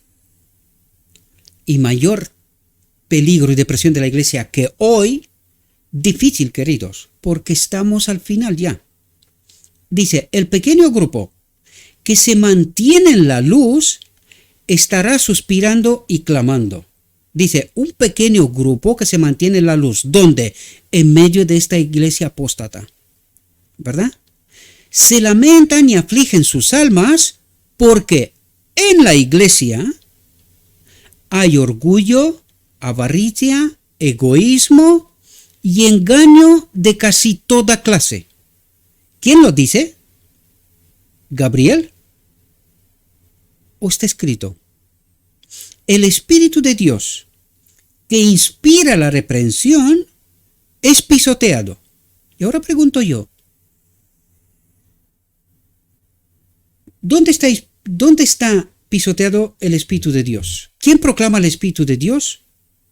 y mayor peligro y depresión de la iglesia que hoy, difícil, queridos, porque estamos al final ya. Dice, el pequeño grupo que se mantiene en la luz estará suspirando y clamando. Dice, un pequeño grupo que se mantiene en la luz. ¿Dónde? En medio de esta iglesia apóstata. ¿Verdad? Se lamentan y afligen sus almas porque en la iglesia hay orgullo, avaricia, egoísmo y engaño de casi toda clase. ¿Quién lo dice? ¿Gabriel? ¿O está escrito? El Espíritu de Dios que inspira la reprensión es pisoteado. Y ahora pregunto yo, ¿dónde está pisoteado el Espíritu de Dios? ¿Quién proclama el Espíritu de Dios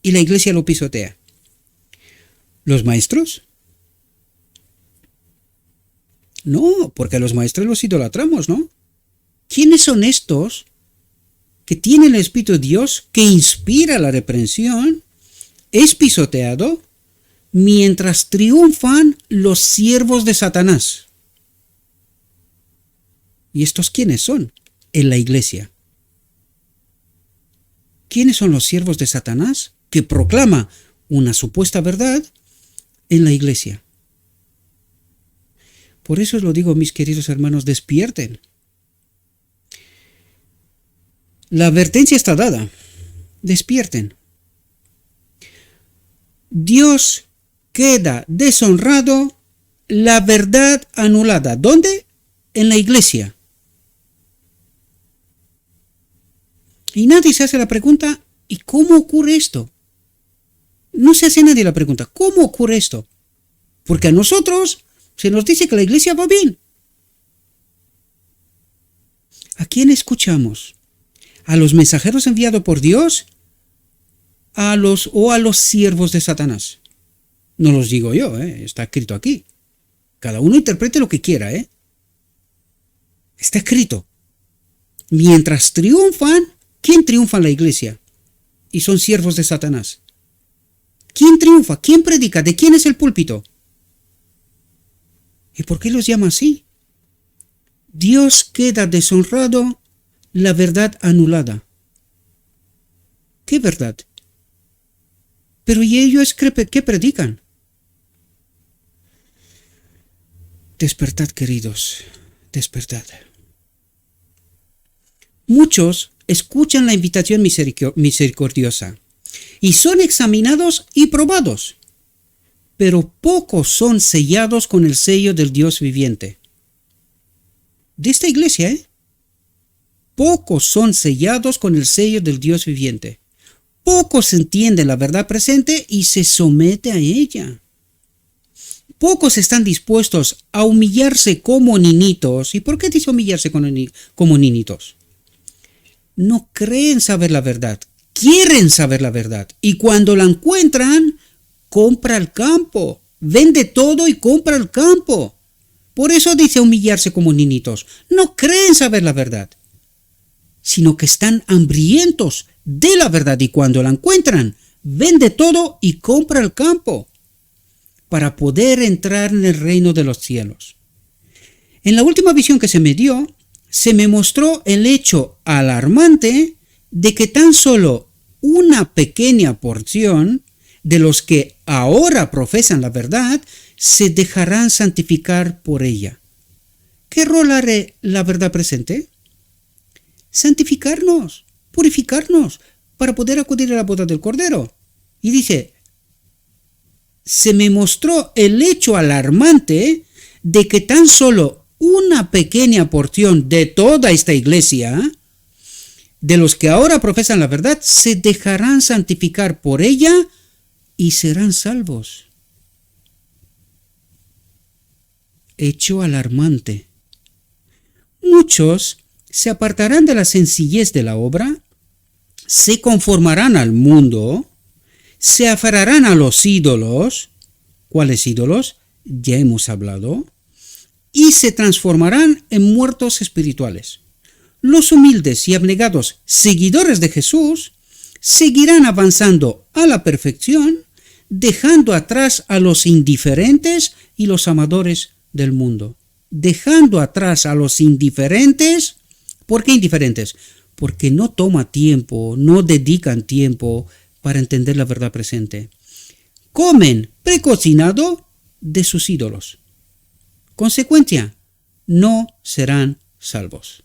y la iglesia lo pisotea? ¿Los maestros? No, porque a los maestros los idolatramos, ¿no? ¿Quiénes son estos que tienen el Espíritu de Dios que inspira la reprensión? Es pisoteado mientras triunfan los siervos de Satanás. ¿Y estos quiénes son? En la iglesia. ¿Quiénes son los siervos de Satanás que proclama una supuesta verdad en la iglesia? Por eso os lo digo, mis queridos hermanos, despierten. La advertencia está dada. Despierten. Dios queda deshonrado, la verdad anulada. ¿Dónde? En la iglesia. Y nadie se hace la pregunta, ¿y cómo ocurre esto? No se hace nadie la pregunta, ¿cómo ocurre esto? Porque a nosotros se nos dice que la iglesia va bien. ¿A quién escuchamos? ¿A los mensajeros enviados por Dios? ¿A los siervos de Satanás? No los digo yo, está escrito aquí. Cada uno interprete lo que quiera, Está escrito. Mientras triunfan, ¿quién triunfa en la iglesia? Y son siervos de Satanás. ¿Quién triunfa? ¿Quién predica? ¿De quién es el púlpito? ¿Y por qué los llama así? Dios queda deshonrado, la verdad anulada. ¿Qué verdad? Pero ¿y ellos qué predican? Despertad, queridos, despertad. Muchos escuchan la invitación misericordiosa y son examinados y probados, pero pocos son sellados con el sello del Dios viviente. De esta iglesia, pocos son sellados con el sello del Dios viviente. Pocos entienden la verdad presente y se somete a ella. Pocos están dispuestos a humillarse como niñitos. ¿Y por qué dice humillarse como niñitos? No creen saber la verdad, quieren saber la verdad. Y cuando la encuentran, compra el campo, vende todo y compra el campo. Por eso dice humillarse como niñitos. No creen saber la verdad, sino que están hambrientos de la verdad. Y cuando la encuentran, vende todo y compra el campo para poder entrar en el reino de los cielos. En la última visión que se me dio, se me mostró el hecho alarmante de que tan solo una pequeña porción de los que ahora profesan la verdad se dejarán santificar por ella. ¿Qué rol hará la verdad presente? Santificarnos, purificarnos, para poder acudir a la boda del Cordero. Y dice, se me mostró el hecho alarmante de que tan solo una pequeña porción de toda esta iglesia, de los que ahora profesan la verdad, se dejarán santificar por ella y serán salvos. Hecho alarmante. Muchos se apartarán de la sencillez de la obra, se conformarán al mundo, se aferrarán a los ídolos. ¿Cuáles ídolos? Ya hemos hablado. Y se transformarán en muertos espirituales. Los humildes y abnegados seguidores de Jesús seguirán avanzando a la perfección, dejando atrás a los indiferentes y los amadores del mundo. Dejando atrás a los indiferentes. ¿Por qué indiferentes? Porque no toma tiempo, no dedican tiempo para entender la verdad presente. Comen precocinado de sus ídolos. Consecuencia, no serán salvos.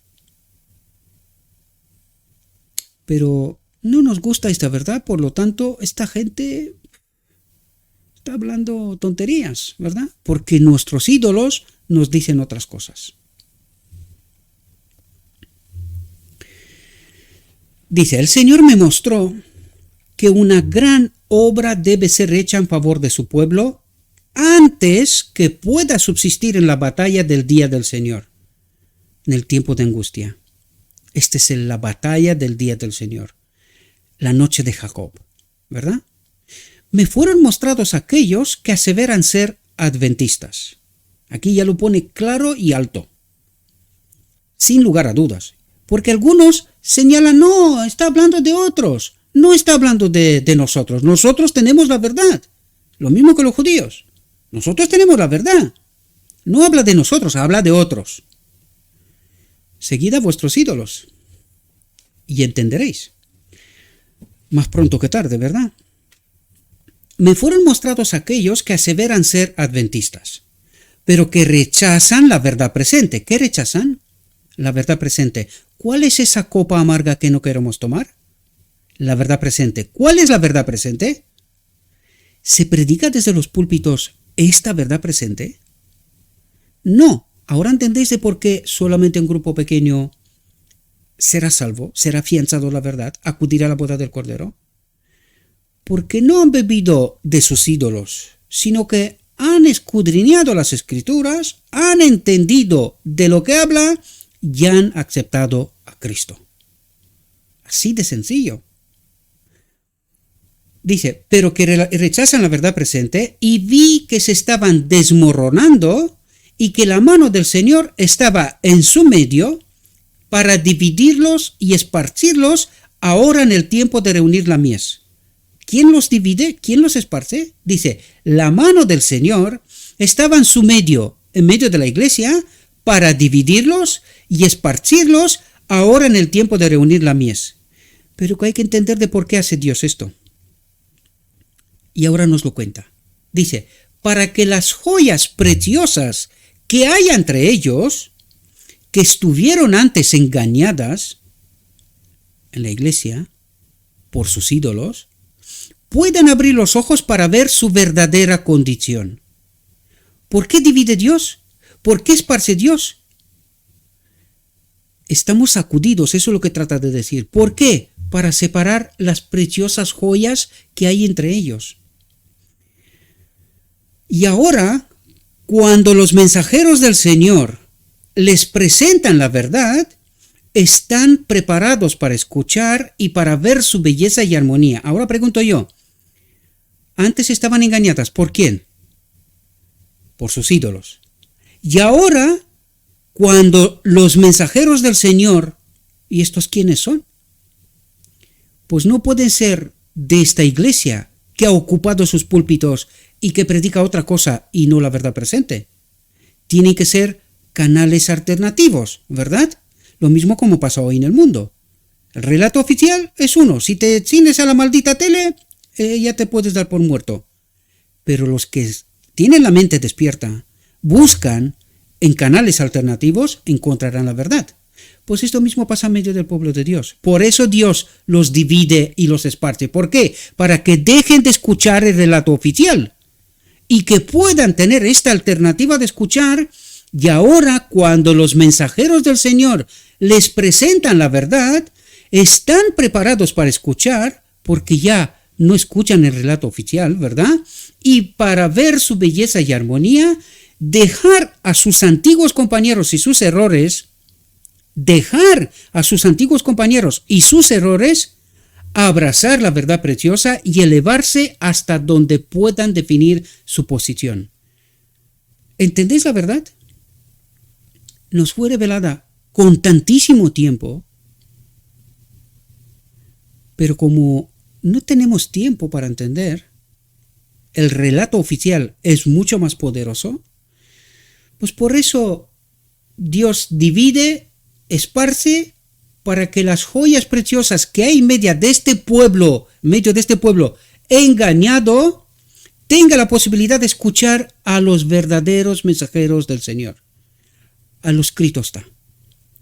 Pero no nos gusta esta verdad, por lo tanto, esta gente está hablando tonterías, ¿verdad? Porque nuestros ídolos nos dicen otras cosas. Dice, el Señor me mostró que una gran obra debe ser hecha en favor de su pueblo antes que pueda subsistir en la batalla del día del Señor, en el tiempo de angustia. Esta es la batalla del día del Señor, la noche de Jacob, ¿verdad? Me fueron mostrados aquellos que aseveran ser adventistas. Aquí ya lo pone claro y alto, sin lugar a dudas, porque algunos señalan, no, está hablando de otros, no está hablando de nosotros. Nosotros tenemos la verdad, lo mismo que los judíos. Nosotros tenemos la verdad. No habla de nosotros, habla de otros. Seguid a vuestros ídolos y entenderéis. Más pronto que tarde, ¿verdad? Me fueron mostrados aquellos que aseveran ser adventistas, pero que rechazan la verdad presente. ¿Qué rechazan? La verdad presente. ¿Cuál es esa copa amarga que no queremos tomar? La verdad presente. ¿Cuál es la verdad presente? ¿Se predica desde los púlpitos esta verdad presente? No. Ahora entendéis de por qué solamente un grupo pequeño será salvo, será afianzado la verdad, acudirá a la boda del Cordero. Porque no han bebido de sus ídolos, sino que han escudriñado las Escrituras, han entendido de lo que habla ya han aceptado a Cristo. Así de sencillo. Dice, pero que rechazan la verdad presente, y vi que se estaban desmoronando y que la mano del Señor estaba en su medio para dividirlos y esparcirlos ahora en el tiempo de reunir la mies. ¿Quién los divide? ¿Quién los esparce? Dice, la mano del Señor estaba en su medio, en medio de la iglesia, para dividirlos y esparcirlos ahora en el tiempo de reunir la mies. Pero hay que entender de por qué hace Dios esto. Y ahora nos lo cuenta. Dice, para que las joyas preciosas que hay entre ellos, que estuvieron antes engañadas en la iglesia por sus ídolos, puedan abrir los ojos para ver su verdadera condición. ¿Por qué divide Dios? ¿Por qué esparce Dios? Estamos sacudidos, eso es lo que trata de decir. ¿Por qué? Para separar las preciosas joyas que hay entre ellos. Y ahora, cuando los mensajeros del Señor les presentan la verdad, están preparados para escuchar y para ver su belleza y armonía. Ahora pregunto yo, antes estaban engañadas, ¿por quién? Por sus ídolos. Y ahora, cuando los mensajeros del Señor, ¿y estos quiénes son? Pues no pueden ser de esta iglesia que ha ocupado sus púlpitos y que predica otra cosa y no la verdad presente. Tienen que ser canales alternativos, ¿verdad? Lo mismo como pasa hoy en el mundo. El relato oficial es uno. Si te cines a la maldita tele, ya te puedes dar por muerto. Pero los que tienen la mente despierta, buscan en canales alternativos, encontrarán la verdad. Pues esto mismo pasa en medio del pueblo de Dios. Por eso Dios los divide y los esparce. ¿Por qué? Para que dejen de escuchar el relato oficial y que puedan tener esta alternativa de escuchar. Y ahora, cuando los mensajeros del Señor les presentan la verdad, están preparados para escuchar, porque ya no escuchan el relato oficial, ¿verdad? Y para ver su belleza y armonía, dejar a sus antiguos compañeros y sus errores, abrazar la verdad preciosa y elevarse hasta donde puedan definir su posición. ¿Entendéis la verdad? Nos fue revelada con tantísimo tiempo, pero como no tenemos tiempo para entender, el relato oficial es mucho más poderoso, pues por eso Dios divide, esparce, para que las joyas preciosas que hay en medio de este pueblo engañado, tenga la posibilidad de escuchar a los verdaderos mensajeros del Señor, a los Cristos,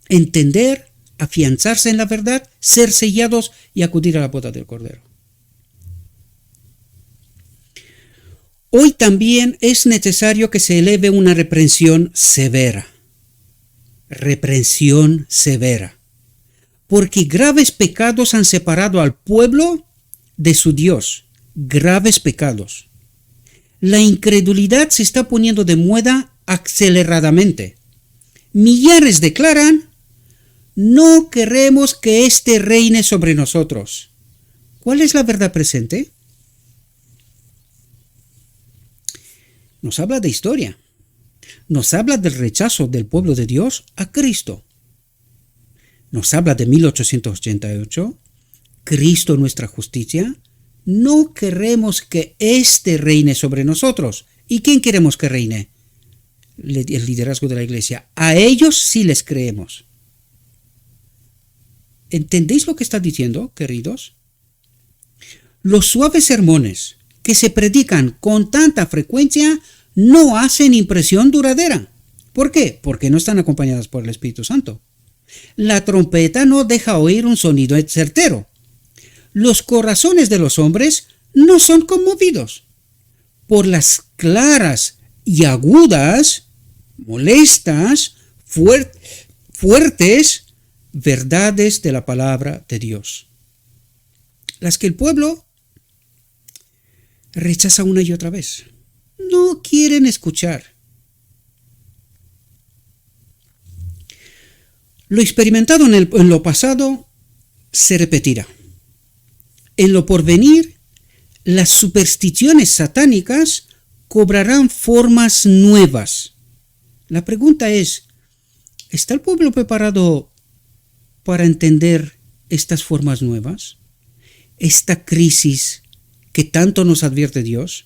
entender, afianzarse en la verdad, ser sellados y acudir a la boda del Cordero. Hoy también es necesario que se eleve una reprensión severa, porque graves pecados han separado al pueblo de su Dios, graves pecados. La incredulidad se está poniendo de moda aceleradamente. Millares declaran, no queremos que éste reine sobre nosotros. ¿Cuál es la verdad presente? Nos habla de historia. Nos habla del rechazo del pueblo de Dios a Cristo. Nos habla de 1888, Cristo nuestra justicia. No queremos que éste reine sobre nosotros. ¿Y quién queremos que reine? El liderazgo de la iglesia. A ellos sí les creemos. ¿Entendéis lo que está diciendo, queridos? Los suaves sermones que se predican con tanta frecuencia no hacen impresión duradera. ¿Por qué? Porque no están acompañadas por el Espíritu Santo. La trompeta no deja oír un sonido certero. Los corazones de los hombres no son conmovidos por las claras y agudas, molestas, fuertes verdades de la palabra de Dios, las que el pueblo rechaza una y otra vez. No quieren escuchar. Lo experimentado en lo pasado se repetirá. En lo porvenir, las supersticiones satánicas cobrarán formas nuevas. La pregunta es, ¿está el pueblo preparado para entender estas formas nuevas? Esta crisis que tanto nos advierte Dios.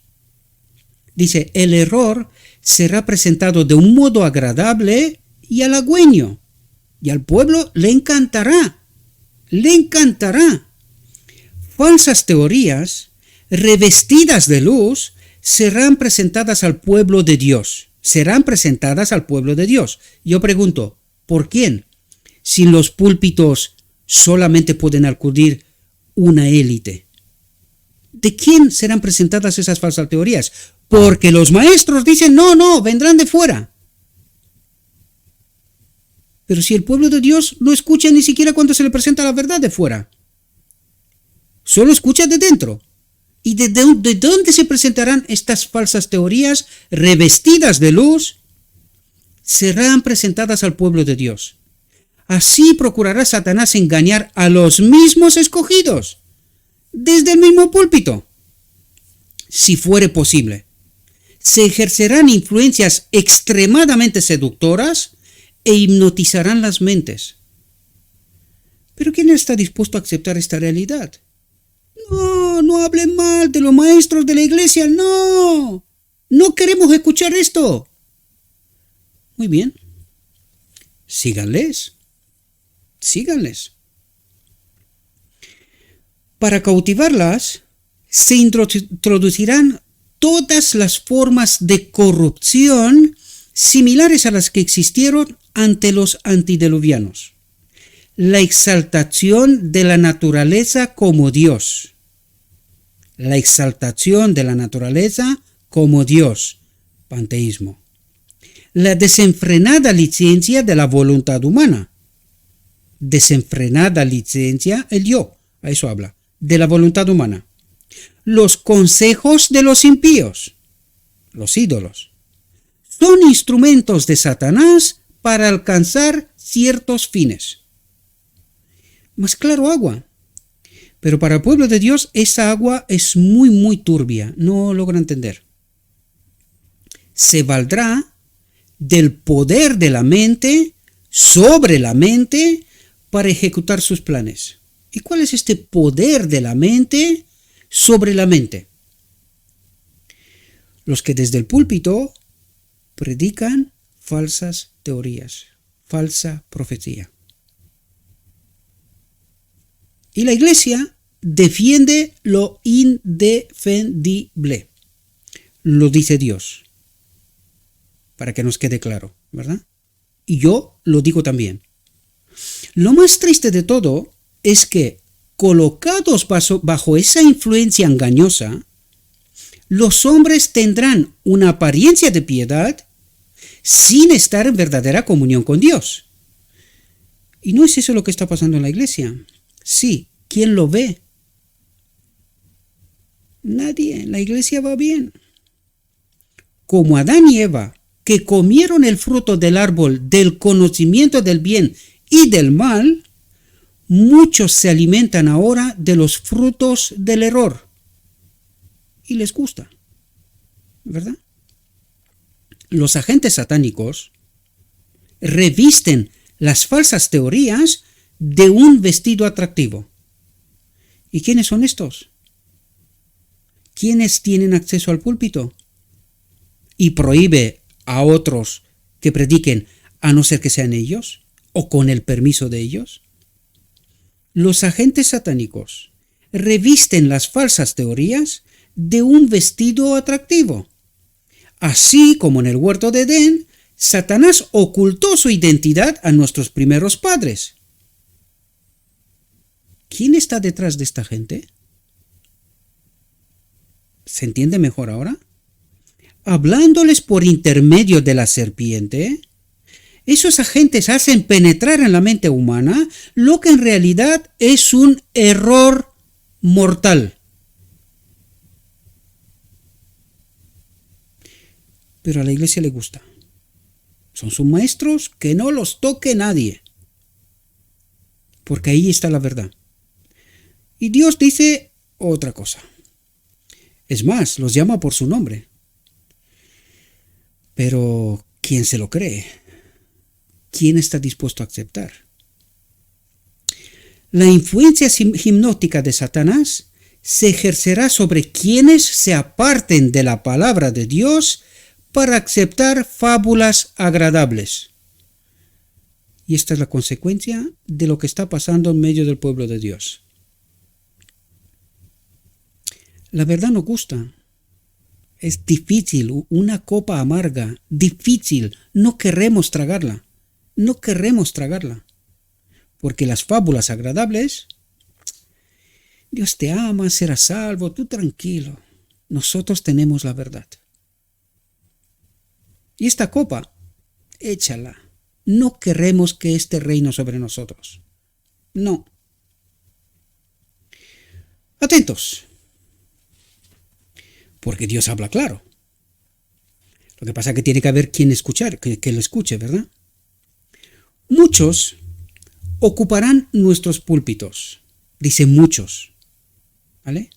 Dice, el error será presentado de un modo agradable y halagüeño, y al pueblo le encantará. Le encantará. Falsas teorías, revestidas de luz, serán presentadas al pueblo de Dios. Serán presentadas al pueblo de Dios. Yo pregunto, ¿por quién? Si en los púlpitos solamente pueden acudir una élite. ¿De quién serán presentadas esas falsas teorías? Porque los maestros dicen, no, vendrán de fuera. Pero si el pueblo de Dios no escucha ni siquiera cuando se le presenta la verdad de fuera, solo escucha de dentro. ¿Y de dónde se presentarán estas falsas teorías revestidas de luz? Serán presentadas al pueblo de Dios. Así procurará Satanás engañar a los mismos escogidos, desde el mismo púlpito. Si fuere posible, se ejercerán influencias extremadamente seductoras e hipnotizarán las mentes. ¿Pero quién está dispuesto a aceptar esta realidad? No hablen mal de los maestros de la iglesia, no queremos escuchar esto. Muy bien, síganles. Para cautivarlas, se introducirán todas las formas de corrupción similares a las que existieron ante los antediluvianos. La exaltación de la naturaleza como Dios. La exaltación de la naturaleza como Dios. Panteísmo. La desenfrenada licencia de la voluntad humana. Desenfrenada licencia, el yo, a eso habla, de la voluntad humana. Los consejos de los impíos, los ídolos, son instrumentos de Satanás para alcanzar ciertos fines. Más claro, agua. Pero para el pueblo de Dios esa agua es muy turbia, no logra entender. Se valdrá del poder de la mente sobre la mente para ejecutar sus planes. ¿Y cuál es este poder de la mente sobre la mente? Los que desde el púlpito predican falsas teorías, falsa profecía. Y la iglesia defiende lo indefendible. Lo dice Dios. Para que nos quede claro, ¿verdad? Y yo lo digo también. Lo más triste de todo es que, colocados bajo esa influencia engañosa, los hombres tendrán una apariencia de piedad sin estar en verdadera comunión con Dios. ¿Y no es eso lo que está pasando en la iglesia? Sí, ¿quién lo ve? Nadie, la iglesia va bien. Como Adán y Eva, que comieron el fruto del árbol del conocimiento del bien y del mal, muchos se alimentan ahora de los frutos del error. Y les gusta, ¿verdad? Los agentes satánicos revisten las falsas teorías de un vestido atractivo. ¿Y quiénes son estos? ¿Quiénes tienen acceso al púlpito? Y prohíbe a otros que prediquen a no ser que sean ellos o con el permiso de ellos. Los agentes satánicos revisten las falsas teorías de un vestido atractivo. Así como en el huerto de Edén, Satanás ocultó su identidad a nuestros primeros padres. ¿Quién está detrás de esta gente? ¿Se entiende mejor ahora? Hablándoles por intermedio de la serpiente, esos agentes hacen penetrar en la mente humana lo que en realidad es un error mortal. Pero a la iglesia le gusta. Son sus maestros, que no los toque nadie. porque ahí está la verdad. Y Dios dice otra cosa. Es más, los llama por su nombre. Pero, ¿quién se lo cree? ¿Quién está dispuesto a aceptar? La influencia hipnótica de Satanás se ejercerá sobre quienes se aparten de la palabra de Dios para aceptar fábulas agradables. Y esta es la consecuencia de lo que está pasando en medio del pueblo de Dios. La verdad no gusta. Es difícil, una copa amarga, difícil. No queremos tragarla. No queremos tragarla. Porque las fábulas agradables, Dios te ama, serás salvo, tú tranquilo. Nosotros tenemos la verdad. Y esta copa, échala. No queremos que este reino sobre nosotros. No. Atentos. Porque Dios habla claro. Lo que pasa es que tiene que haber quien escuchar, que lo escuche, ¿verdad? Muchos ocuparán nuestros púlpitos. Dice muchos. ¿Vale?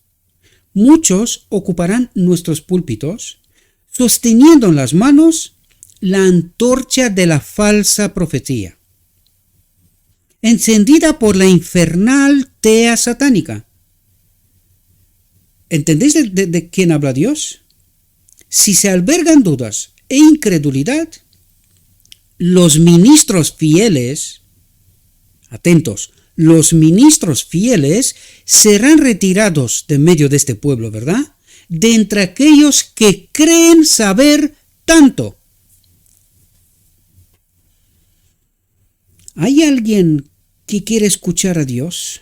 Muchos ocuparán nuestros púlpitos sosteniendo en las manos la antorcha de la falsa profecía, encendida por la infernal tea satánica. ¿Entendéis de quién habla Dios? Si se albergan dudas e incredulidad, los ministros fieles, atentos, los ministros fieles serán retirados de medio de este pueblo, ¿verdad? De entre aquellos que creen saber tanto. ¿Hay alguien que quiere escuchar a Dios?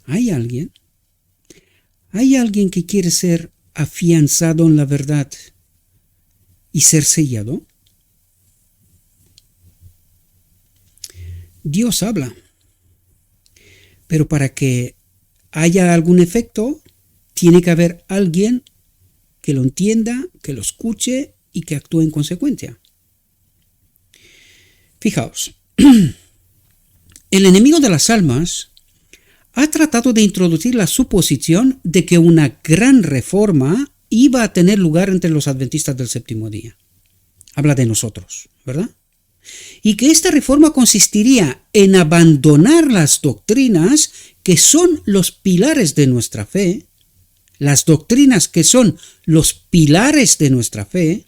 ¿Hay alguien? ¿Hay alguien que quiere ser afianzado en la verdad y ser sellado? Dios habla, pero para que haya algún efecto, tiene que haber alguien que lo entienda, que lo escuche y que actúe en consecuencia. Fijaos, el enemigo de las almas ha tratado de introducir la suposición de que una gran reforma iba a tener lugar entre los adventistas del séptimo día. Habla de nosotros, ¿verdad? Y que esta reforma consistiría en abandonar las doctrinas que son los pilares de nuestra fe, las doctrinas que son los pilares de nuestra fe,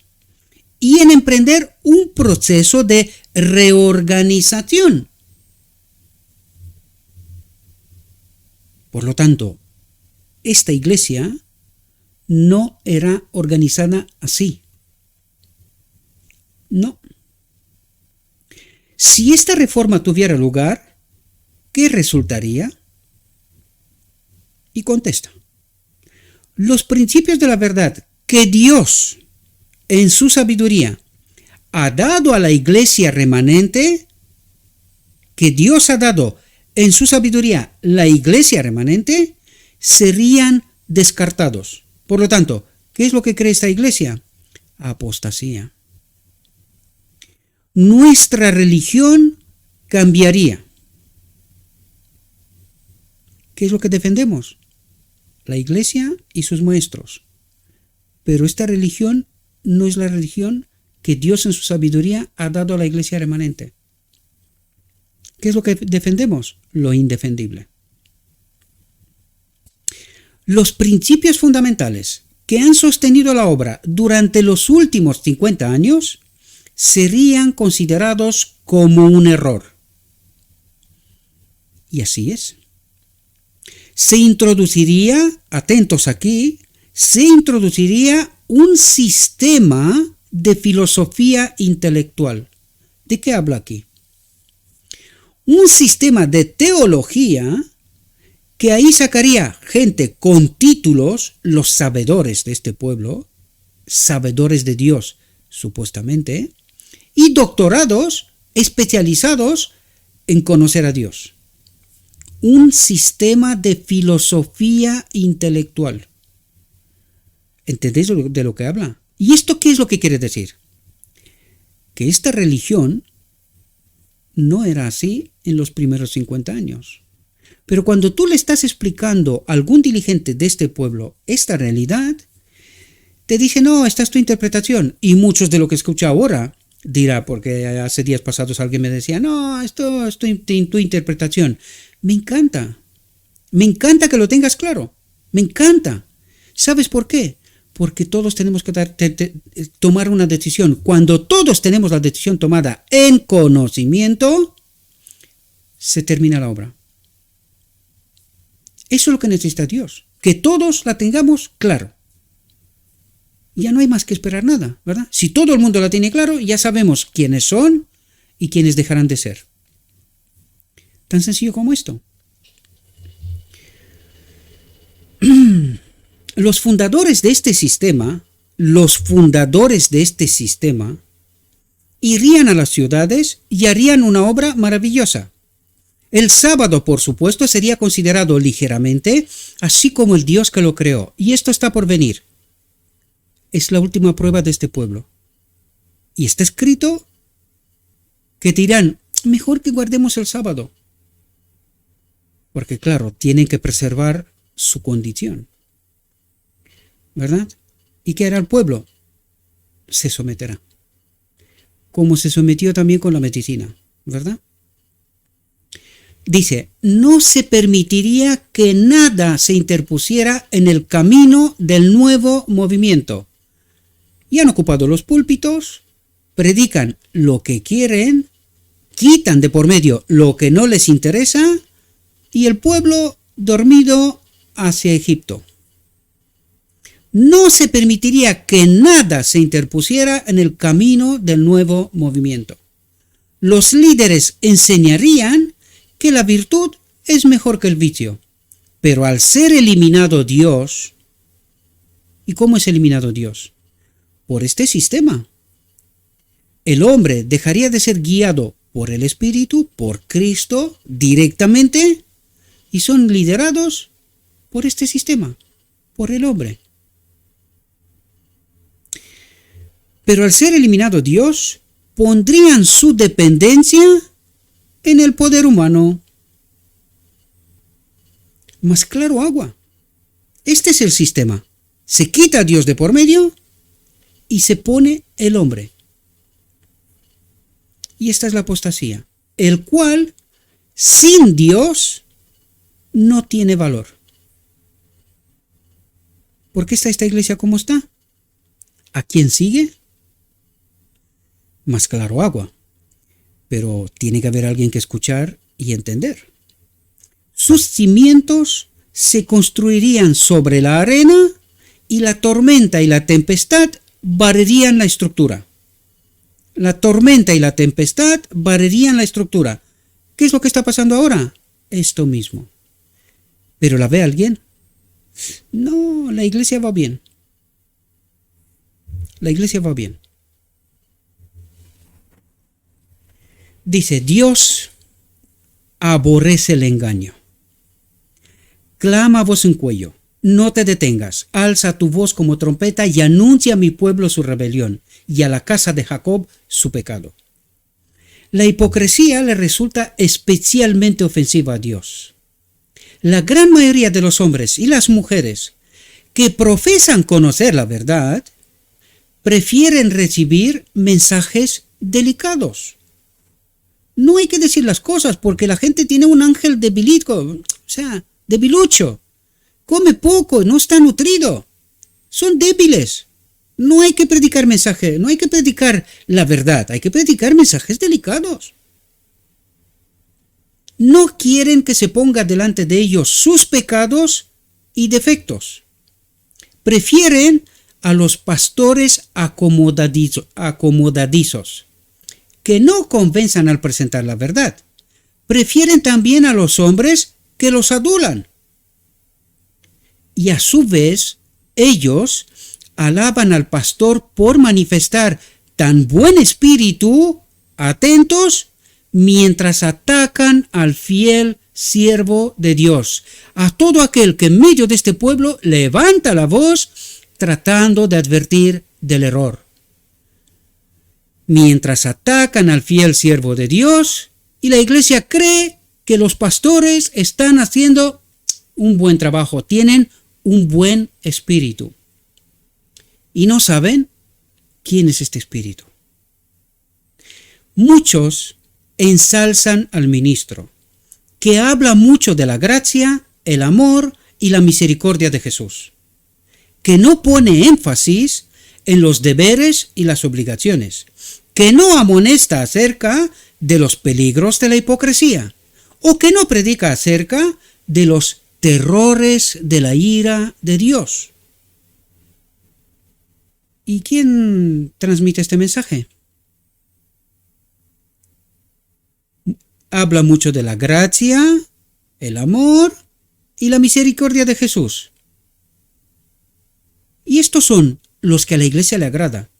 y en emprender un proceso de reorganización. Por lo tanto, esta iglesia no era organizada así. No. Si esta reforma tuviera lugar, ¿qué resultaría? Y contesta. Los principios de la verdad que Dios, en su sabiduría, ha dado a la iglesia remanente, que Dios ha dado en su sabiduría la iglesia remanente, serían descartados. Por lo tanto, ¿qué es lo que cree esta iglesia? Apostasía. Nuestra religión cambiaría. ¿Qué es lo que defendemos? La iglesia y sus maestros. Pero esta religión no es la religión que Dios en su sabiduría ha dado a la iglesia remanente. ¿Qué es lo que defendemos? Lo indefendible. Los principios fundamentales que han sostenido la obra durante los últimos 50 años serían considerados como un error. Y así es. Se introduciría, atentos aquí, se introduciría un sistema de filosofía intelectual. ¿De qué habla aquí? Un sistema de teología que ahí sacaría gente con títulos, los sabedores de este pueblo, sabedores de Dios, supuestamente, y doctorados especializados en conocer a Dios. Un sistema de filosofía intelectual. ¿Entendéis de lo que habla? ¿Y esto qué es lo que quiere decir? que esta religión no era así en los primeros 50 años. Pero cuando tú le estás explicando a algún dirigente de este pueblo esta realidad, te dice, no, esta es tu interpretación. Y muchos de lo que escucha ahora dirá, porque hace días pasados alguien me decía, no, esto es tu interpretación. Me encanta que lo tengas claro, me encanta. ¿Sabes por qué? Porque todos tenemos que tomar una decisión. Cuando todos tenemos la decisión tomada en conocimiento, se termina la obra. Eso es lo que necesita Dios, que todos la tengamos claro. Ya no hay más que esperar nada, ¿verdad? Si todo el mundo la tiene claro, ya sabemos quiénes son y quiénes dejarán de ser. Tan sencillo como esto. Los fundadores de este sistema irían a las ciudades y harían una obra maravillosa. El sábado, por supuesto, sería considerado ligeramente, así como el Dios que lo creó. Y esto está por venir. Es la última prueba de este pueblo. Y está escrito que dirán, mejor que guardemos el sábado. Porque claro, tienen que preservar su condición. ¿Verdad? ¿Y qué hará el pueblo? Se someterá. Como se sometió también con la medicina. ¿Verdad? Dice, no se permitiría que nada se interpusiera en el camino del nuevo movimiento. Y han ocupado los púlpitos, predican lo que quieren, quitan de por medio lo que no les interesa y el pueblo dormido hacia Egipto. No se permitiría que nada se interpusiera en el camino del nuevo movimiento. Los líderes enseñarían que la virtud es mejor que el vicio, pero al ser eliminado Dios, ¿y cómo es eliminado Dios? Por este sistema. El hombre dejaría de ser guiado por el Espíritu, por Cristo, directamente, y son liderados por este sistema, por el hombre. Pero al ser eliminado Dios, pondrían su dependencia en el poder humano. Más claro agua. Este es el sistema. Se quita a Dios de por medio y se pone el hombre. Y esta es la apostasía, el cual, sin Dios, no tiene valor. ¿Por qué está esta iglesia como está? ¿A quién sigue? Más claro agua. Pero tiene que haber alguien que escuchar y entender. Sus cimientos se construirían sobre la arena y la tormenta y la tempestad barrerían la estructura. La tormenta y la tempestad barrerían la estructura. ¿Qué es lo que está pasando ahora? Esto mismo. ¿Pero la ve alguien? No, la iglesia va bien. La iglesia va bien. Dice, Dios aborrece el engaño. Clama a voz en cuello. No te detengas, alza tu voz como trompeta y anuncia a mi pueblo su rebelión y a la casa de Jacob su pecado. La hipocresía le resulta especialmente ofensiva a Dios. La gran mayoría de los hombres y las mujeres que profesan conocer la verdad prefieren recibir mensajes delicados. No hay que decir las cosas porque la gente tiene un ángel debilucho. Come poco, no está nutrido. Son débiles. No hay que predicar mensaje, no hay que predicar la verdad, hay que predicar mensajes delicados. No quieren que se ponga delante de ellos sus pecados y defectos. Prefieren a los pastores acomodadizos, que no convenzan al presentar la verdad. Prefieren también a los hombres que los adulan. Y a su vez, ellos alaban al pastor por manifestar tan buen espíritu, atentos, mientras atacan al fiel siervo de Dios, a todo aquel que en medio de este pueblo levanta la voz tratando de advertir del error. mientras atacan al fiel siervo de Dios, y la iglesia cree que los pastores están haciendo un buen trabajo, tienen un buen espíritu. Y no saben quién es este espíritu. Muchos ensalzan al ministro, que habla mucho de la gracia, el amor y la misericordia de Jesús, que no pone énfasis en los deberes y las obligaciones, que no amonesta acerca de los peligros de la hipocresía, o que no predica acerca de los terrores de la ira de Dios. ¿Y quién transmite este mensaje? Habla mucho de la gracia, el amor y la misericordia de Jesús. Y estos son los que a la iglesia le agrada.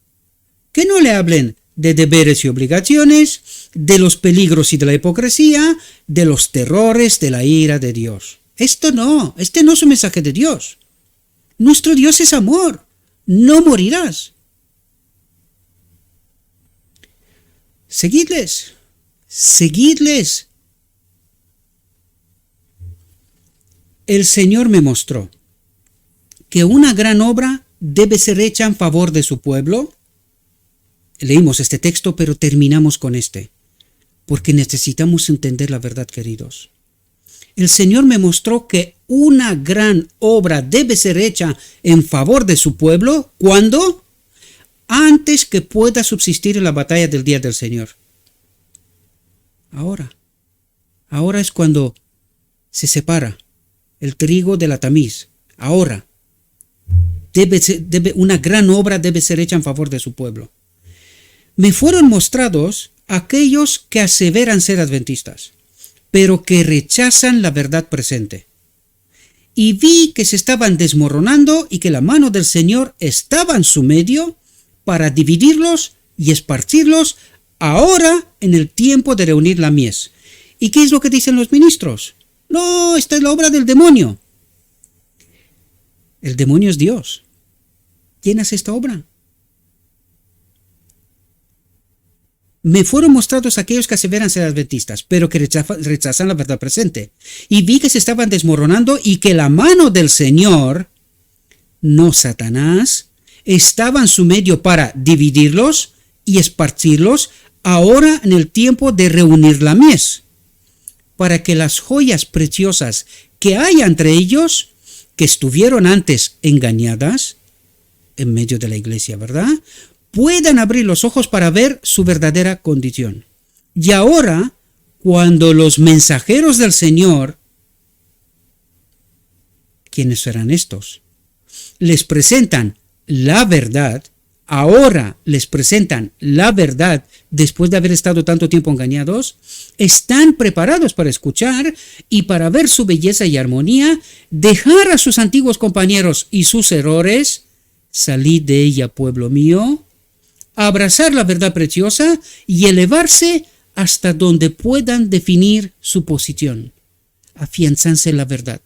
Que no le hablen de deberes y obligaciones, de los peligros y de la hipocresía, de los terrores de la ira de Dios. Este no es un mensaje de Dios. Nuestro Dios es amor. No morirás. Seguidles. Seguidles. El Señor me mostró que una gran obra debe ser hecha en favor de su pueblo. Leímos este texto, pero terminamos con este, porque necesitamos entender la verdad, queridos. El Señor me mostró que una gran obra debe ser hecha en favor de su pueblo. ¿Cuándo? Antes que pueda subsistir en la batalla del día del Señor. Ahora. Ahora es cuando se separa el trigo de la tamiz. Ahora. Una gran obra debe ser hecha en favor de su pueblo. Me fueron mostrados aquellos que aseveran ser adventistas, pero que rechazan la verdad presente. Y vi que se estaban desmoronando y que la mano del Señor estaba en su medio para dividirlos y esparcirlos ahora en el tiempo de reunir la mies. ¿Y qué es lo que dicen los ministros? No, esta es la obra del demonio. El demonio es Dios. ¿Quién hace esta obra? Me fueron mostrados aquellos que aseveran ser adventistas, pero que rechazan la verdad presente. Y vi que se estaban desmoronando y que la mano del Señor, no Satanás, estaba en su medio para dividirlos y esparcirlos ahora en el tiempo de reunir la mies, para que las joyas preciosas que hay entre ellos, que estuvieron antes engañadas, en medio de la iglesia, ¿verdad?, puedan abrir los ojos para ver su verdadera condición. Y ahora, cuando los mensajeros del Señor, ¿quiénes serán estos?, les presentan la verdad, ahora les presentan la verdad después de haber estado tanto tiempo engañados, están preparados para escuchar y para ver su belleza y armonía, dejar a sus antiguos compañeros y sus errores, salid de ella, pueblo mío, abrazar la verdad preciosa y elevarse hasta donde puedan definir su posición, afianzarse en la verdad,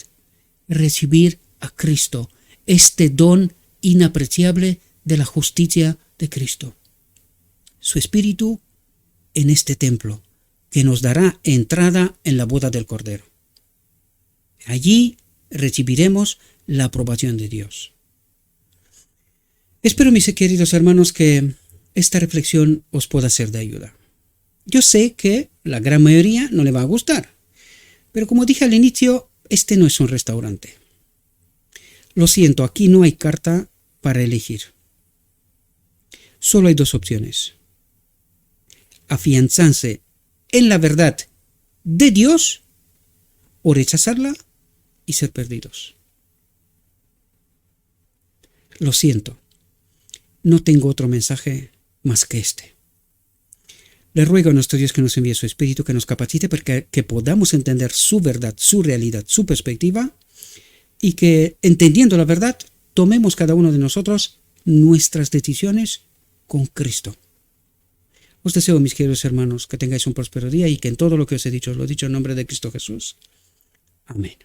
recibir a Cristo, este don inapreciable de la justicia de Cristo, su espíritu en este templo que nos dará entrada en la boda del Cordero. Allí recibiremos la aprobación de Dios. Espero, mis queridos hermanos, que esta reflexión os pueda ser de ayuda. Yo sé que la gran mayoría no le va a gustar, pero como dije al inicio, este no es un restaurante. Lo siento, aquí no hay carta para elegir. Solo hay dos opciones: afianzarse en la verdad de Dios o rechazarla y ser perdidos. Lo siento, no tengo otro mensaje más que este. Le ruego a nuestro Dios que nos envíe su Espíritu, que nos capacite para que podamos entender su verdad, su realidad, su perspectiva, y que, entendiendo la verdad, tomemos cada uno de nosotros nuestras decisiones con Cristo. Os deseo, mis queridos hermanos, que tengáis un próspero día y que en todo lo que os he dicho, os lo he dicho en nombre de Cristo Jesús. Amén.